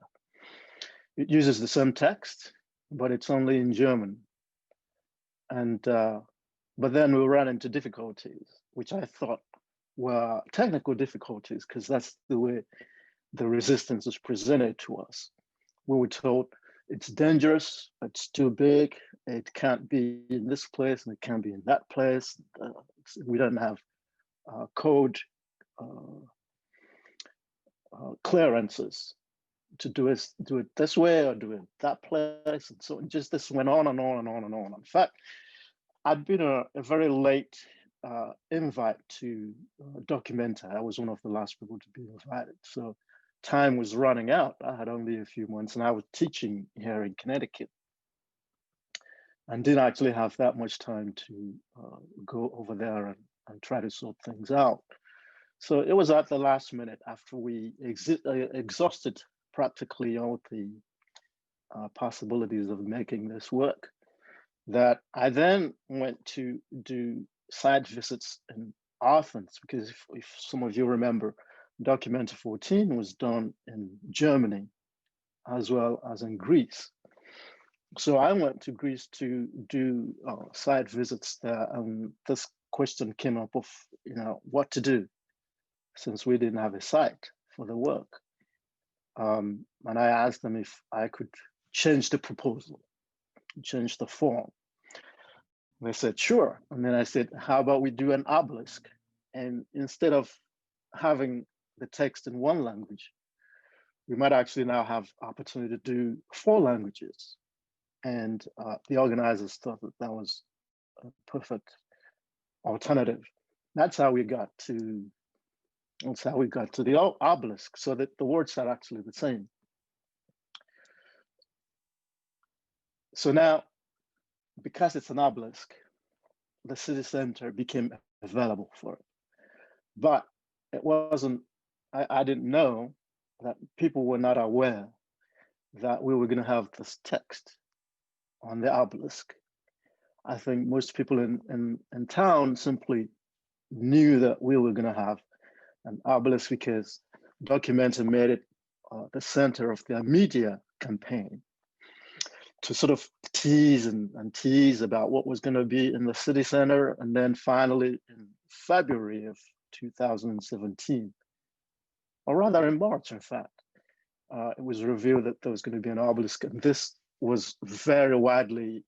It uses the same text, but it's only in German. And but then we ran into difficulties, which I thought were technical difficulties, because that's the way the resistance is presented to us. We were told it's dangerous, it's too big, it can't be in this place and it can't be in that place. We don't have code clearances to do it this way or do it that place. And so just this went on and on and on and on. In fact, I'd been a very late invite to Documenta. I was one of the last people to be invited. So time was running out. I had only a few months, and I was teaching here in Connecticut and didn't actually have that much time to go over there and try to sort things out. So it was at the last minute, after we exhausted practically all the possibilities of making this work, that I then went to do site visits in Athens, because if some of you remember, Documenta 14 was done in Germany as well as in Greece. So I went to Greece to do site visits there, and this question came up of, you know, what to do since we didn't have a site for the work. And I asked them if I could change the proposal, change the form. They said, sure. And then I said, how about we do an obelisk? And instead of having the text in one language, we might actually now have opportunity to do 4 languages. And the organizers thought that that was a perfect alternative. That's how we got to the obelisk, so that the words are actually the same. So now, because it's an obelisk, the city center became available for it. But it wasn't, I didn't know that people were not aware that we were going to have this text on the obelisk. I think most people in town simply knew that we were going to have an obelisk because Documenta made it the center of their media campaign to sort of tease and tease about what was going to be in the city center. And then finally in February of 2017, or rather in March, in fact, it was revealed that there was going to be an obelisk. And this was very widely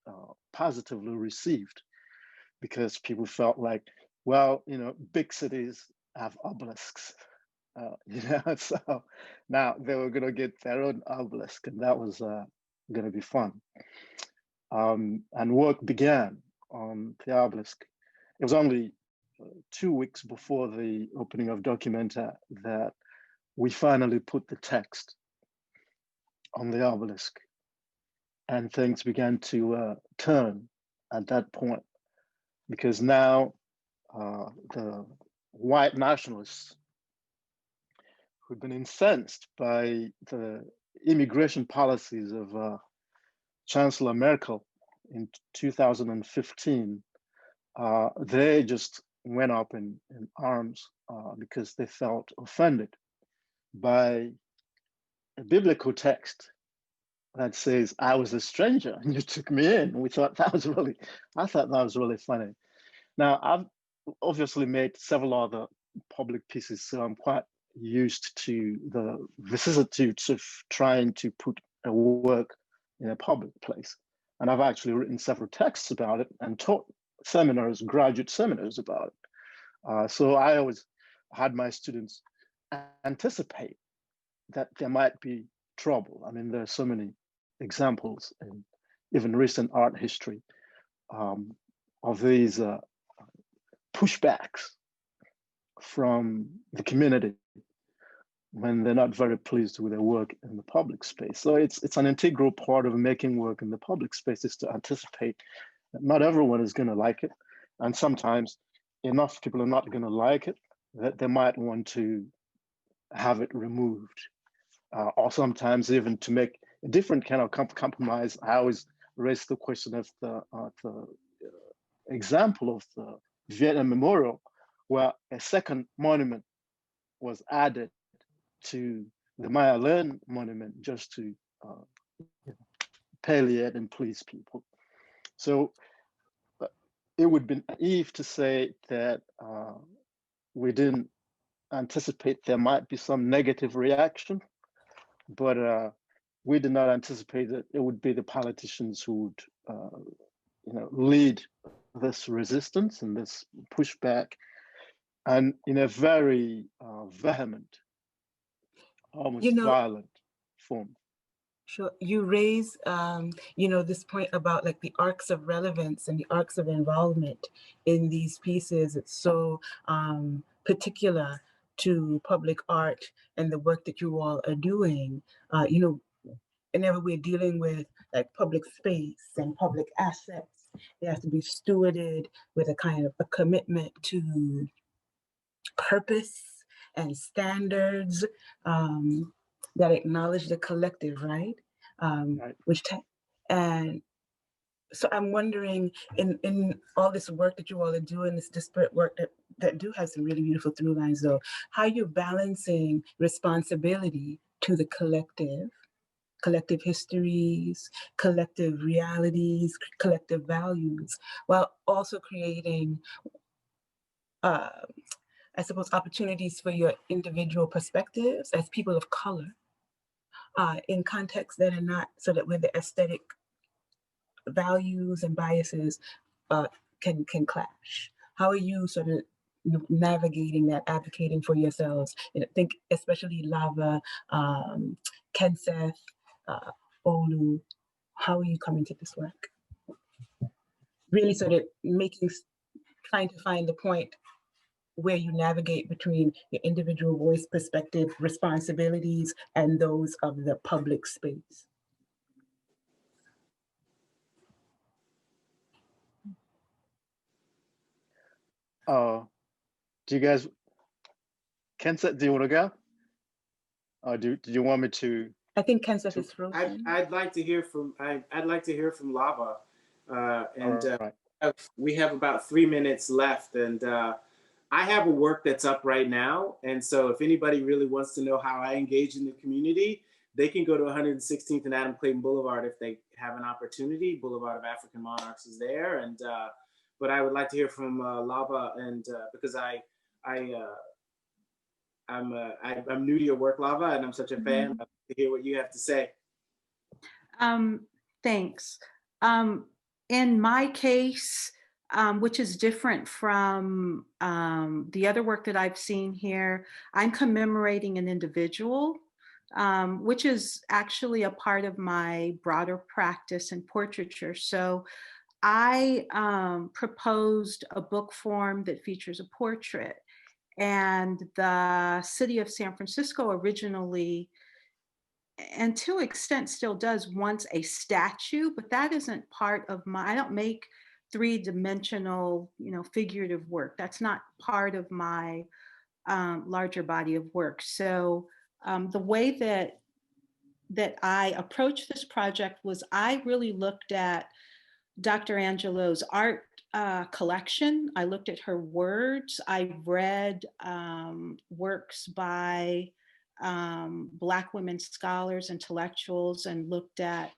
positively received, because people felt like, well, you know, big cities have obelisks, you know, so now they were going to get their own obelisk, and that was going to be fun. And work began on the obelisk. It was only 2 weeks before the opening of Documenta that we finally put the text on the obelisk, and things began to turn at that point, because now the white nationalists who'd been incensed by the immigration policies of Chancellor Merkel in 2015, they just went up in arms because they felt offended by a biblical text that says, I was a stranger and you took me in. We thought that was really, I thought that was really funny. Now, I've obviously made several other public pieces, so I'm quite used to the vicissitudes of trying to put a work in a public place. And I've actually written several texts about it and taught seminars, graduate seminars about it. So I always had my students anticipate that there might be trouble. I mean, there are so many examples in even recent art history of these pushbacks from the community when they're not very pleased with their work in the public space. So it's an integral part of making work in the public space, is to anticipate that not everyone is going to like it. And sometimes enough people are not going to like it that they might want to have it removed. Or sometimes even to make a different kind of compromise. I always raise the question of the example of the Vietnam Memorial, where a second monument was added to the Maya Lin monument just to palliate and please people. So it would be naive to say that we didn't anticipate there might be some negative reaction, but we did not anticipate that it would be the politicians who would lead this resistance and this pushback, and in a very vehement, almost violent form. Sure. You raise, this point about like the arcs of relevance and the arcs of involvement in these pieces. It's so particular to public art and the work that you all are doing. Whenever we're dealing with like public space and public assets, they have to be stewarded with a kind of a commitment to purpose and standards that acknowledge the collective, right? Right. And so I'm wondering, in all this work that you all are doing, this disparate work that do have some really beautiful through lines, though, how you're balancing responsibility to the collective histories, collective realities, collective values, while also creating I suppose, opportunities for your individual perspectives as people of color in contexts that are not, so that where the aesthetic values and biases can clash? How are you sort of navigating that, advocating for yourselves? And I think especially Lava, Kenseth, Olu, how are you coming to this work? Really sort of trying to find the point where you navigate between your individual voice, perspective, responsibilities, and those of the public space. Do you guys, Kenseth, do you want to go? Or do you want me to? I think Kenseth is frozen. I'd like to hear from Lava, Right. we have about 3 minutes left, and I have a work that's up right now, and so if anybody really wants to know how I engage in the community, they can go to 116th and Adam Clayton Boulevard if they have an opportunity. Boulevard of African Monarchs is there, and but I would like to hear from Lava, and because I'm new to your work, Lava, and I'm such a fan. I'd like to hear what you have to say. Thanks. In my case, which is different from the other work that I've seen here, I'm commemorating an individual, which is actually a part of my broader practice in portraiture. So I proposed a book form that features a portrait. And the city of San Francisco originally, and to an extent still does, wants a statue, but that isn't part of I don't make three-dimensional, figurative work. That's not part of my larger body of work. So the way that I approached this project was I really looked at Dr. Angelou's art collection. I looked at her words. I read works by Black women scholars, intellectuals, and looked at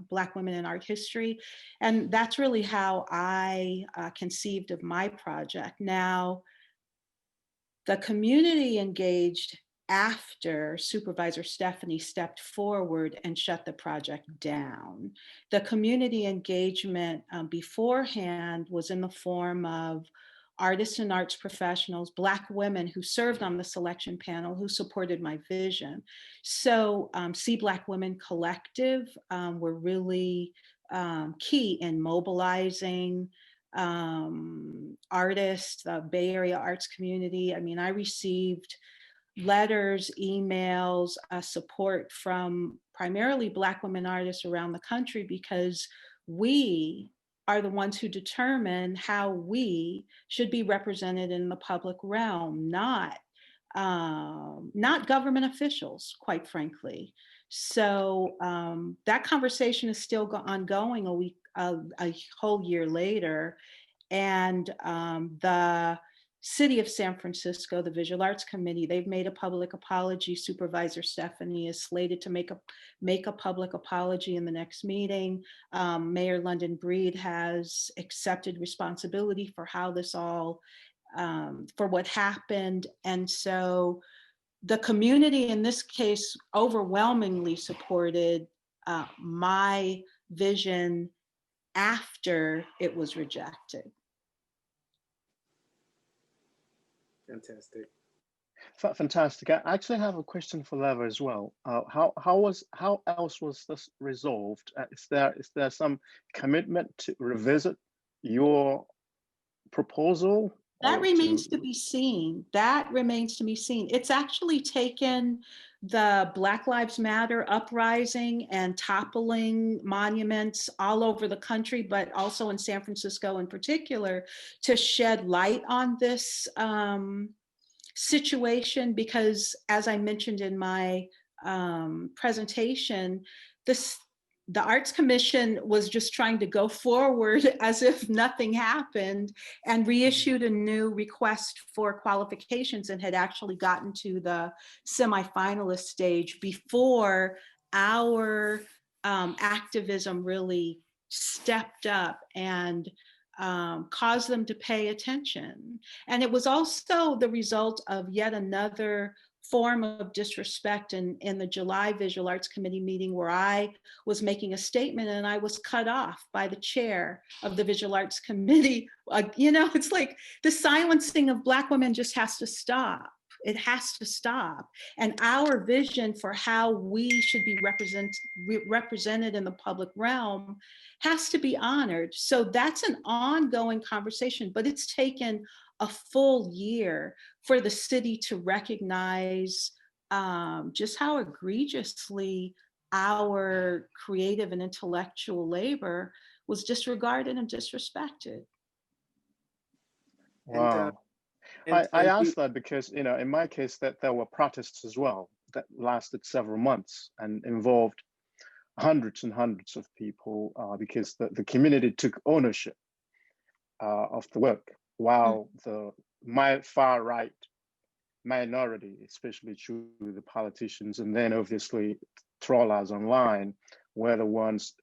Black women in art history. And that's really how I conceived of my project. Now, the community engaged after Supervisor Stephanie stepped forward and shut the project down. The community engagement beforehand was in the form of artists and arts professionals, Black women who served on the selection panel who supported my vision. So See Black Women Collective were really key in mobilizing artists, the Bay Area arts community. I mean, I received letters, emails, support from primarily Black women artists around the country, because we are the ones who determine how we should be represented in the public realm, not government officials, quite frankly. So that conversation is still ongoing a whole year later. And the City of San Francisco, the Visual Arts Committee, they've made a public apology. Supervisor Stephanie is slated to make a public apology in the next meeting. Mayor London Breed has accepted responsibility for how this all, for what happened. And so the community in this case overwhelmingly supported my vision after it was rejected. Fantastic. Fantastic. I actually have a question for Leva as well. How else was this resolved? Is there some commitment to revisit your proposal? That remains to be seen. That remains to be seen. It's actually taken the Black Lives Matter uprising and toppling monuments all over the country, but also in San Francisco in particular, to shed light on this situation, because as I mentioned in my presentation, the Arts Commission was just trying to go forward as if nothing happened, and reissued a new request for qualifications and had actually gotten to the semifinalist stage before our activism really stepped up and caused them to pay attention. And it was also the result of yet another form of disrespect in the July Visual Arts Committee meeting, where I was making a statement and I was cut off by the chair of the Visual Arts Committee. You know, it's like the silencing of Black women just has to stop. It has to stop. And our vision for how we should be represented in the public realm has to be honored. So that's an ongoing conversation, but it's taken a full year for the city to recognize just how egregiously our creative and intellectual labor was disregarded and disrespected. Wow. I asked that because, you know, in my case, that there were protests as well that lasted several months and involved hundreds and hundreds of people because the community took ownership of the work, while my far right minority, especially through the politicians and then obviously trawlers online, were the ones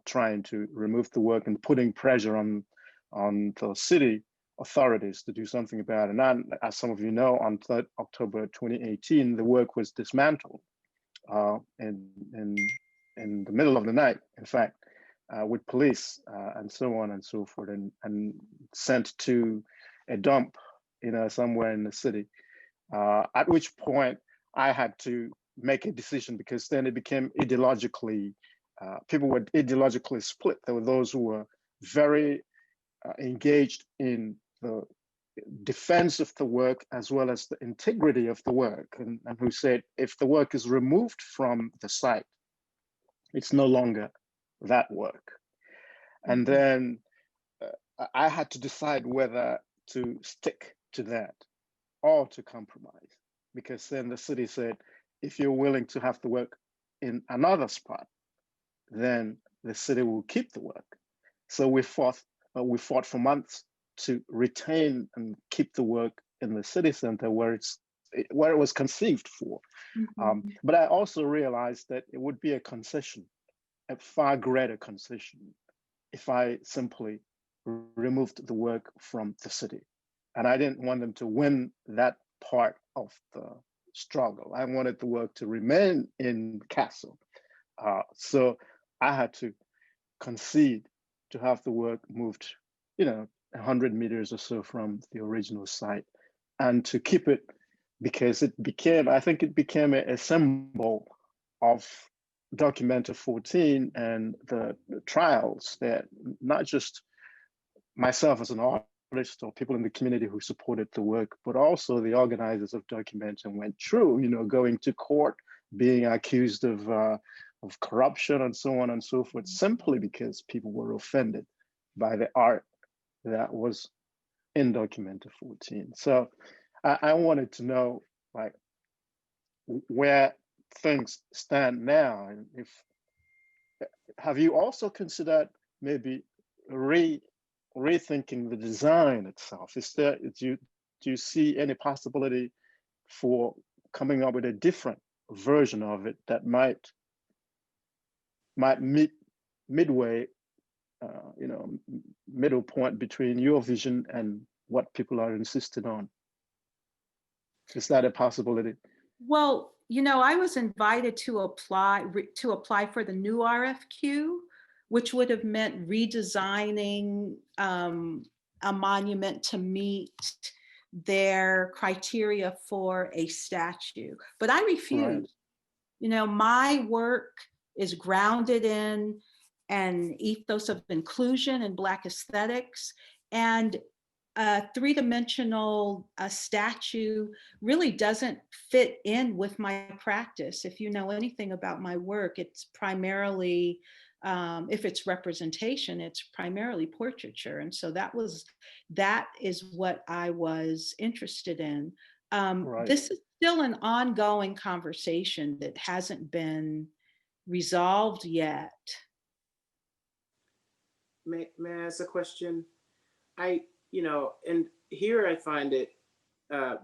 trying to remove the work and putting pressure on the city authorities to do something about it. And as some of you know, on 3rd October 2018, the work was dismantled in the middle of the night, in fact, with police and so on and so forth, and sent to a dump, you know, somewhere in the city. At which point I had to make a decision, because then it became ideologically, people were ideologically split. There were those who were very engaged in the defense of the work as well as the integrity of the work, and who said if the work is removed from the site, it's no longer that work. And then I had to decide whether to stick to that or to compromise, because then the city said, if you're willing to have the work in another spot, then the city will keep the work. So we fought for months to retain and keep the work in the city center where it was conceived for. But I also realized that it would be a concession, a far greater concession, if I simply removed the work from the city. And I didn't want them to win that part of the struggle. I wanted the work to remain in Castle. So I had to concede to have the work moved, you know, 100 meters or so from the original site, and to keep it, because it became, I think it became a symbol of Documenta 14 and the trials that not just myself as an artist or people in the community who supported the work, but also the organizers of Documenta went through, you know, going to court, being accused of corruption and so on and so forth, simply because people were offended by the art that was in Documenta 14. So I wanted to know, like, where things stand now, and if have you also considered maybe rethinking the design itself? Is there, do you see any possibility for coming up with a different version of it that might meet midway, you know, middle point between your vision and what people are insisting on? Is that a possibility? Well, you know, I was invited to apply for the new RFQ, which would have meant redesigning a monument to meet their criteria for a statue. But I refused. Right. You know, my work is grounded in an ethos of inclusion and Black aesthetics, and a three-dimensional statue really doesn't fit in with my practice. If you know anything about my work, it's primarily, if it's representation, it's primarily portraiture. And so that is what I was interested in. Right. This is still an ongoing conversation that hasn't been resolved yet. May I ask a question? You know, and here I find it,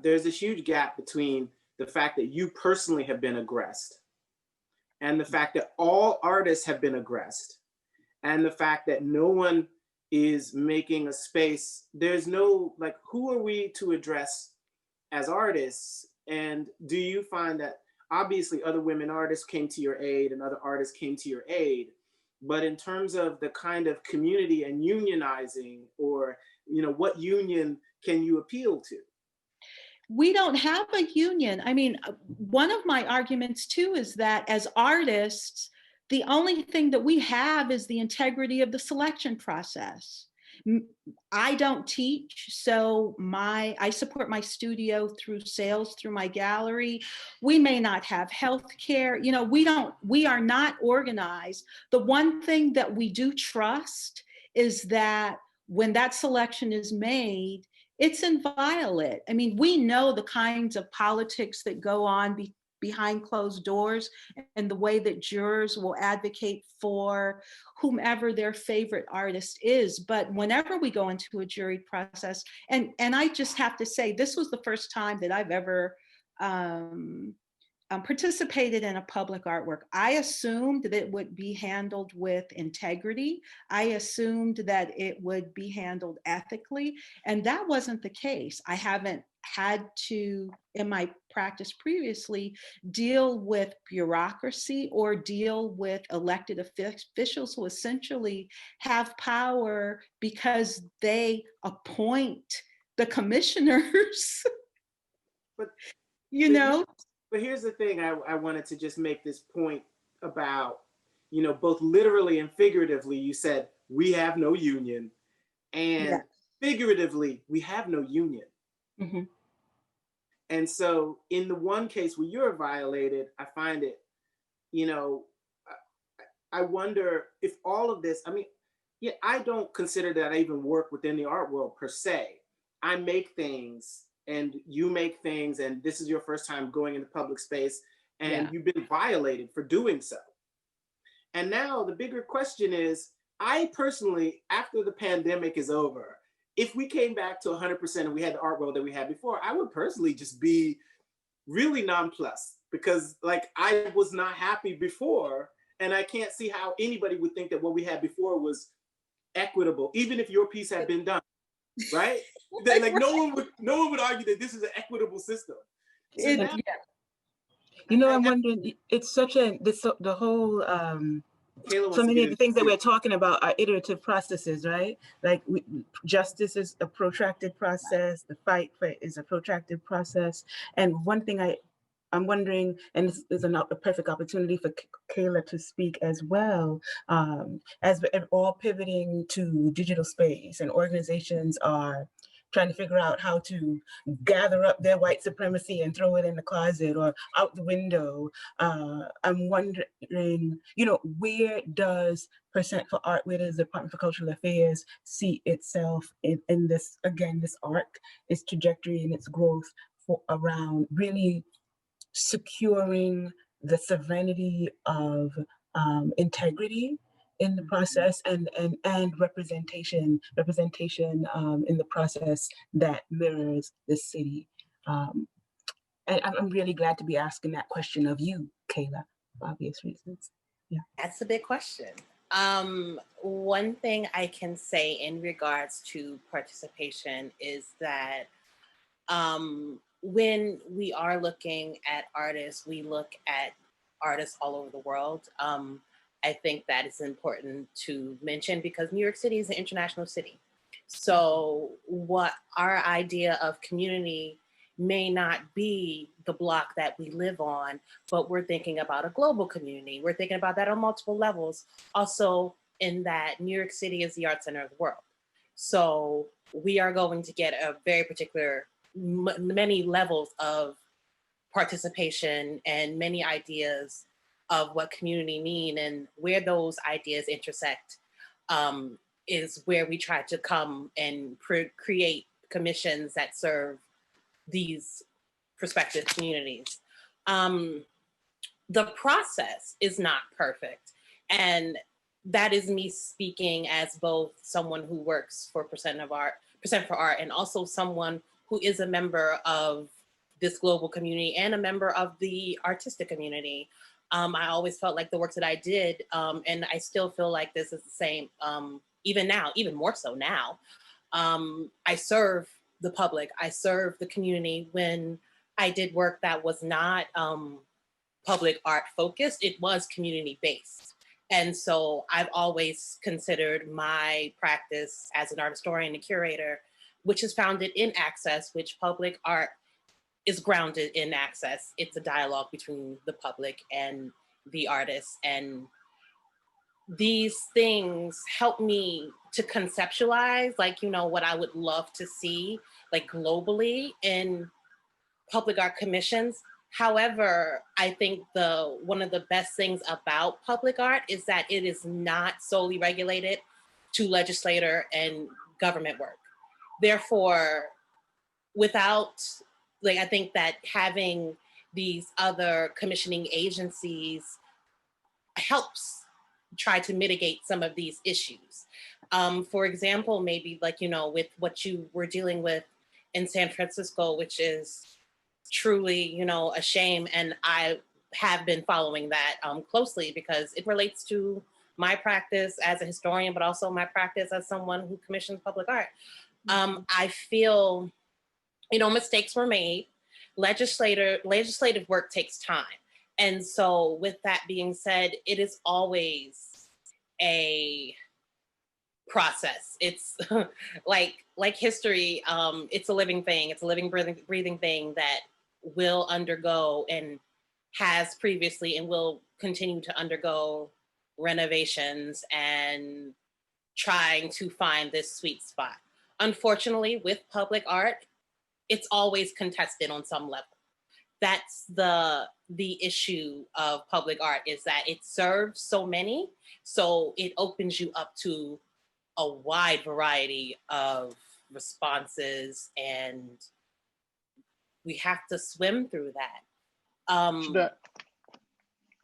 there's this huge gap between the fact that you personally have been aggressed and the fact that all artists have been aggressed, and the fact that no one is making a space. There's no, like, who are we to address as artists? And do you find that obviously other women artists came to your aid and other artists came to your aid, but in terms of the kind of community and unionizing, or, you know, what union can you appeal to? We don't have a union. I mean, one of my arguments too is that as artists, the only thing that we have is the integrity of the selection process. I don't teach, so I support my studio through sales through my gallery. We may not have health care. You know, we are not organized. The one thing that we do trust is that when that selection is made, it's inviolate. I mean, we know the kinds of politics that go on behind closed doors, and the way that jurors will advocate for whomever their favorite artist is. But whenever we go into a jury process, and I just have to say, this was the first time that I've ever participated in a public artwork. I assumed that it would be handled with integrity. I assumed that it would be handled ethically, and that wasn't the case. I haven't had to, in my practice previously, deal with bureaucracy or deal with elected officials who essentially have power because they appoint the commissioners. But you know? But here's the thing, I wanted to just make this point about, you know, both literally and figuratively, you said, we have no union, and figuratively, we have no union. Mm-hmm. And so in the one case where you're violated, I find it, you know, I wonder if all of this, I mean, yeah, I don't consider that I even work within the art world per se. I make things and you make things, and this is your first time going into public space, and you've been violated for doing so. And now the bigger question is, I personally, after the pandemic is over, if we came back to 100% and we had the art world that we had before, I would personally just be really nonplussed, because like I was not happy before, and I can't see how anybody would think that what we had before was equitable, even if your piece had been done, right? Like no one would argue that this is an equitable system. So now, you know, I'm wondering, it's such the whole so many of the things that we're talking about are iterative processes, right? Like justice is a protracted process, the fight for it is a protracted process. And one thing I'm wondering, and this is a perfect opportunity for Kayla to speak as well, as we're all pivoting to digital space and organizations are trying to figure out how to gather up their white supremacy and throw it in the closet or out the window. I'm wondering, you know, where does Percent for Art, where does the Department for Cultural Affairs see itself in this, again, this arc, its trajectory and its growth around really securing the serenity of integrity in the process and representation in the process that mirrors the city. And I'm really glad to be asking that question of you, Kayla, for obvious reasons. Yeah, that's a big question. One thing I can say in regards to participation is that when we are looking at artists, we look at artists all over the world. I think that is important to mention because New York City is an international city. So what our idea of community may not be the block that we live on, but we're thinking about a global community. We're thinking about that on multiple levels. Also in that New York City is the art center of the world. So we are going to get a very particular, many levels of participation and many ideas of what community mean, and where those ideas intersect is where we try to come and create commissions that serve these prospective communities. The process is not perfect, and that is me speaking as both someone who works for Percent for Art, and also someone who is a member of this global community and a member of the artistic community. I always felt like the work that I did, and I still feel like this is the same, even now, even more so now, I serve the public, I serve the community. When I did work that was not public art focused, it was community based. And so I've always considered my practice as an art historian and curator, which is founded in access, which public art is grounded in access. It's a dialogue between the public and the artists. And these things help me to conceptualize, like, you know, what I would love to see, like globally in public art commissions. However, I think one of the best things about public art is that it is not solely regulated to legislator and government work. Therefore, without, like, I think that having these other commissioning agencies helps try to mitigate some of these issues. For example, maybe like, you know, with what you were dealing with in San Francisco, which is truly, you know, a shame. And I have been following that closely because it relates to my practice as a historian, but also my practice as someone who commissions public art. I feel, you know, mistakes were made. Legislative work takes time. And so with that being said, it is always a process. It's like history, it's a living thing. It's a living, breathing thing that will undergo and has previously and will continue to undergo renovations and trying to find this sweet spot. Unfortunately, with public art, it's always contested on some level. That's the issue of public art, is that it serves so many, so it opens you up to a wide variety of responses, and we have to swim through that.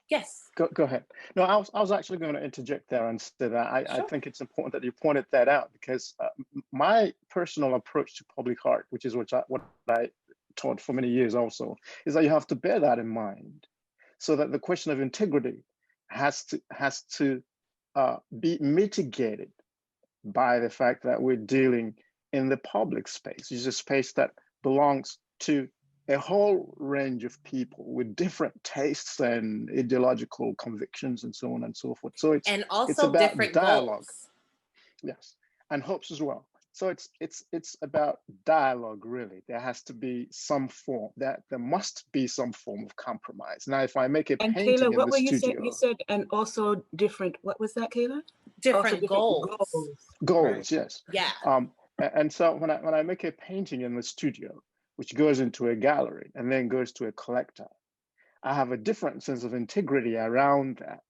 Yes. Go ahead. No, I was actually going to interject there and say that I think it's important that you pointed that out, because my personal approach to public art, which is what I taught for many years also, is that you have to bear that in mind, so that the question of integrity has to be mitigated by the fact that we're dealing in the public space. It's a space that belongs to a whole range of people with different tastes and ideological convictions and so on and so forth. So it's about different dialogue. Goals. Yes, and hopes as well. So it's about dialogue, really. There has to be some form, there must be some form of compromise. Now, if I make a painting Kayla, in what the were studio, you said, and also different, what was that, Kayla? Different goals. Goals, Right. yes. Yeah. And so when I make a painting in the studio, which goes into a gallery and then goes to a collector, I have a different sense of integrity around that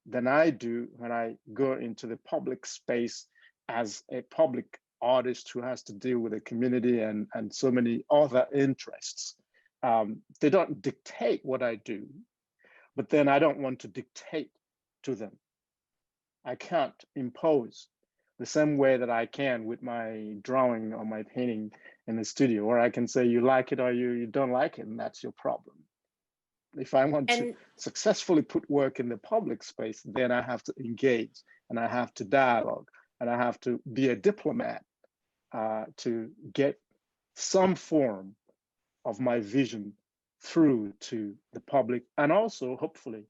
than I do when I go into the public space as a public artist who has to deal with a community and so many other interests. They don't dictate what I do, but then I don't want to dictate to them. I can't impose the same way that I can with my drawing or my painting in the studio, or I can say you like it or you don't like it, and that's your problem. If I want to successfully put work in the public space, then I have to engage and I have to dialogue and I have to be a diplomat to get some form of my vision through to the public, and also hopefully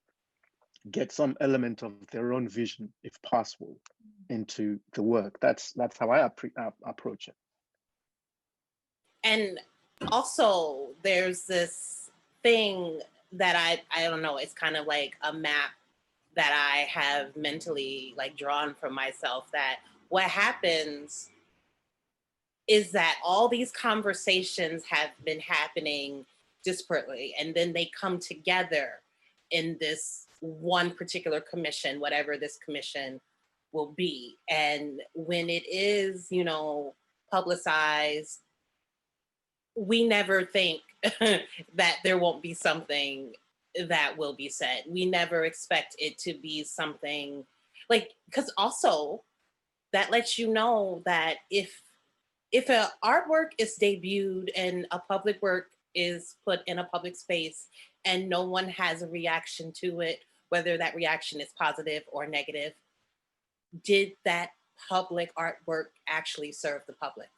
get some element of their own vision, if possible, into the work. That's how I approach it. And also there's this thing that I don't know, it's kind of like a map that I have mentally like drawn for myself, that what happens is that all these conversations have been happening disparately, and then they come together in this one particular commission, whatever this commission will be. And when it is, you know, publicized, we never think that there won't be something that will be said. We never expect it to be something like, because also that lets you know that if an artwork is debuted and a public work is put in a public space and no one has a reaction to it, whether that reaction is positive or negative, did that public artwork actually serve the public?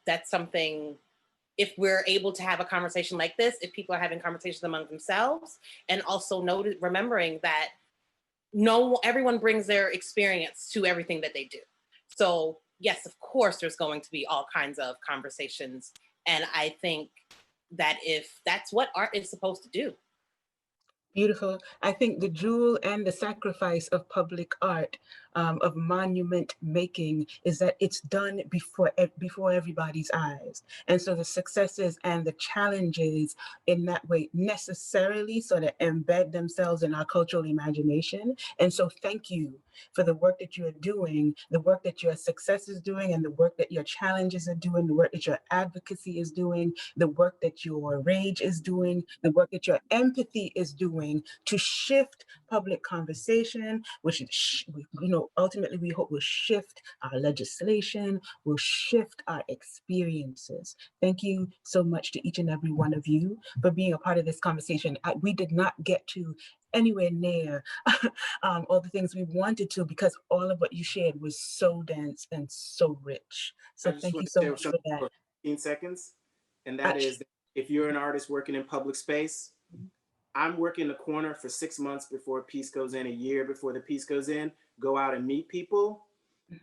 That's something, if we're able to have a conversation like this, if people are having conversations among themselves, and also remembering that everyone brings their experience to everything that they do. So yes, of course, there's going to be all kinds of conversations. And I think that if that's what art is supposed to do. Beautiful. I think the jewel and the sacrifice of public art, of monument making, is that it's done before everybody's eyes. And so the successes and the challenges in that way necessarily sort of embed themselves in our cultural imagination. And so thank you for the work that you are doing, the work that your success is doing, and the work that your challenges are doing, the work that your advocacy is doing, the work that your rage is doing, the work that your empathy is doing to shift public conversation, which, ultimately we hope will shift our legislation, will shift our experiences. Thank you so much to each and every one of you for being a part of this conversation. We did not get to anywhere near all the things we wanted to, because all of what you shared was so dense and so rich. So thank you so much for that. For 15 seconds, and that is, if you're an artist working in public space, I'm working the corner for 6 months before a piece goes in, a year before the piece goes in. Go out and meet people,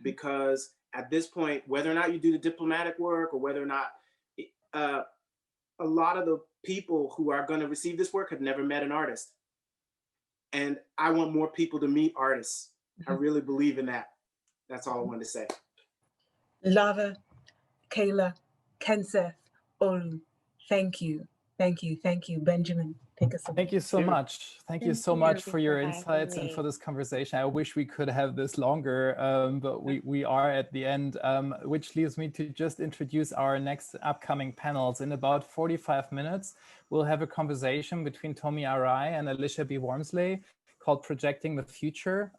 because at this point, whether or not you do the diplomatic work or whether or not, a lot of the people who are going to receive this work have never met an artist. And I want more people to meet artists. I really believe in that. That's all I wanted to say. Lava, Kayla, Kenseth, Olu, thank you. Thank you. Thank you. Benjamin, take us away. Thank you so much. Thank you so much for your insights and for this conversation. I wish we could have this longer, but we are at the end, which leaves me to just introduce our next upcoming panels. In about 45 minutes, we'll have a conversation between Tomi Arai and Alicia B. Wormsley called Projecting the Future.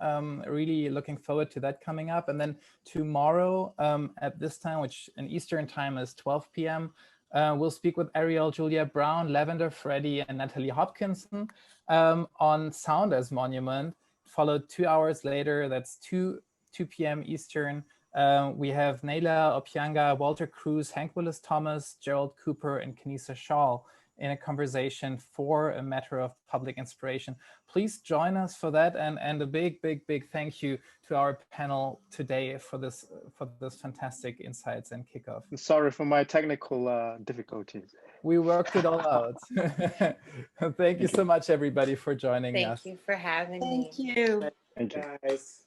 Really looking forward to that coming up. And then tomorrow at this time, which in Eastern time is 12 p.m., we'll speak with Ariel Julia Brown, Lavender Freddy, and Natalie Hopkinson on Sound as Monument. Followed 2 hours later, that's 2 p.m. Eastern. We have Neila Opianga, Walter Cruz, Hank Willis Thomas, Gerald Cooper, and Kanisa Shaw in a conversation for a matter of public inspiration. Please join us for that, and a big, big, big thank you to our panel today for this fantastic insights and kickoff. Sorry for my technical difficulties. We worked it all out. Thank you so much, everybody, for joining us. Thank you for having me. Thank you. Thank you. Guys.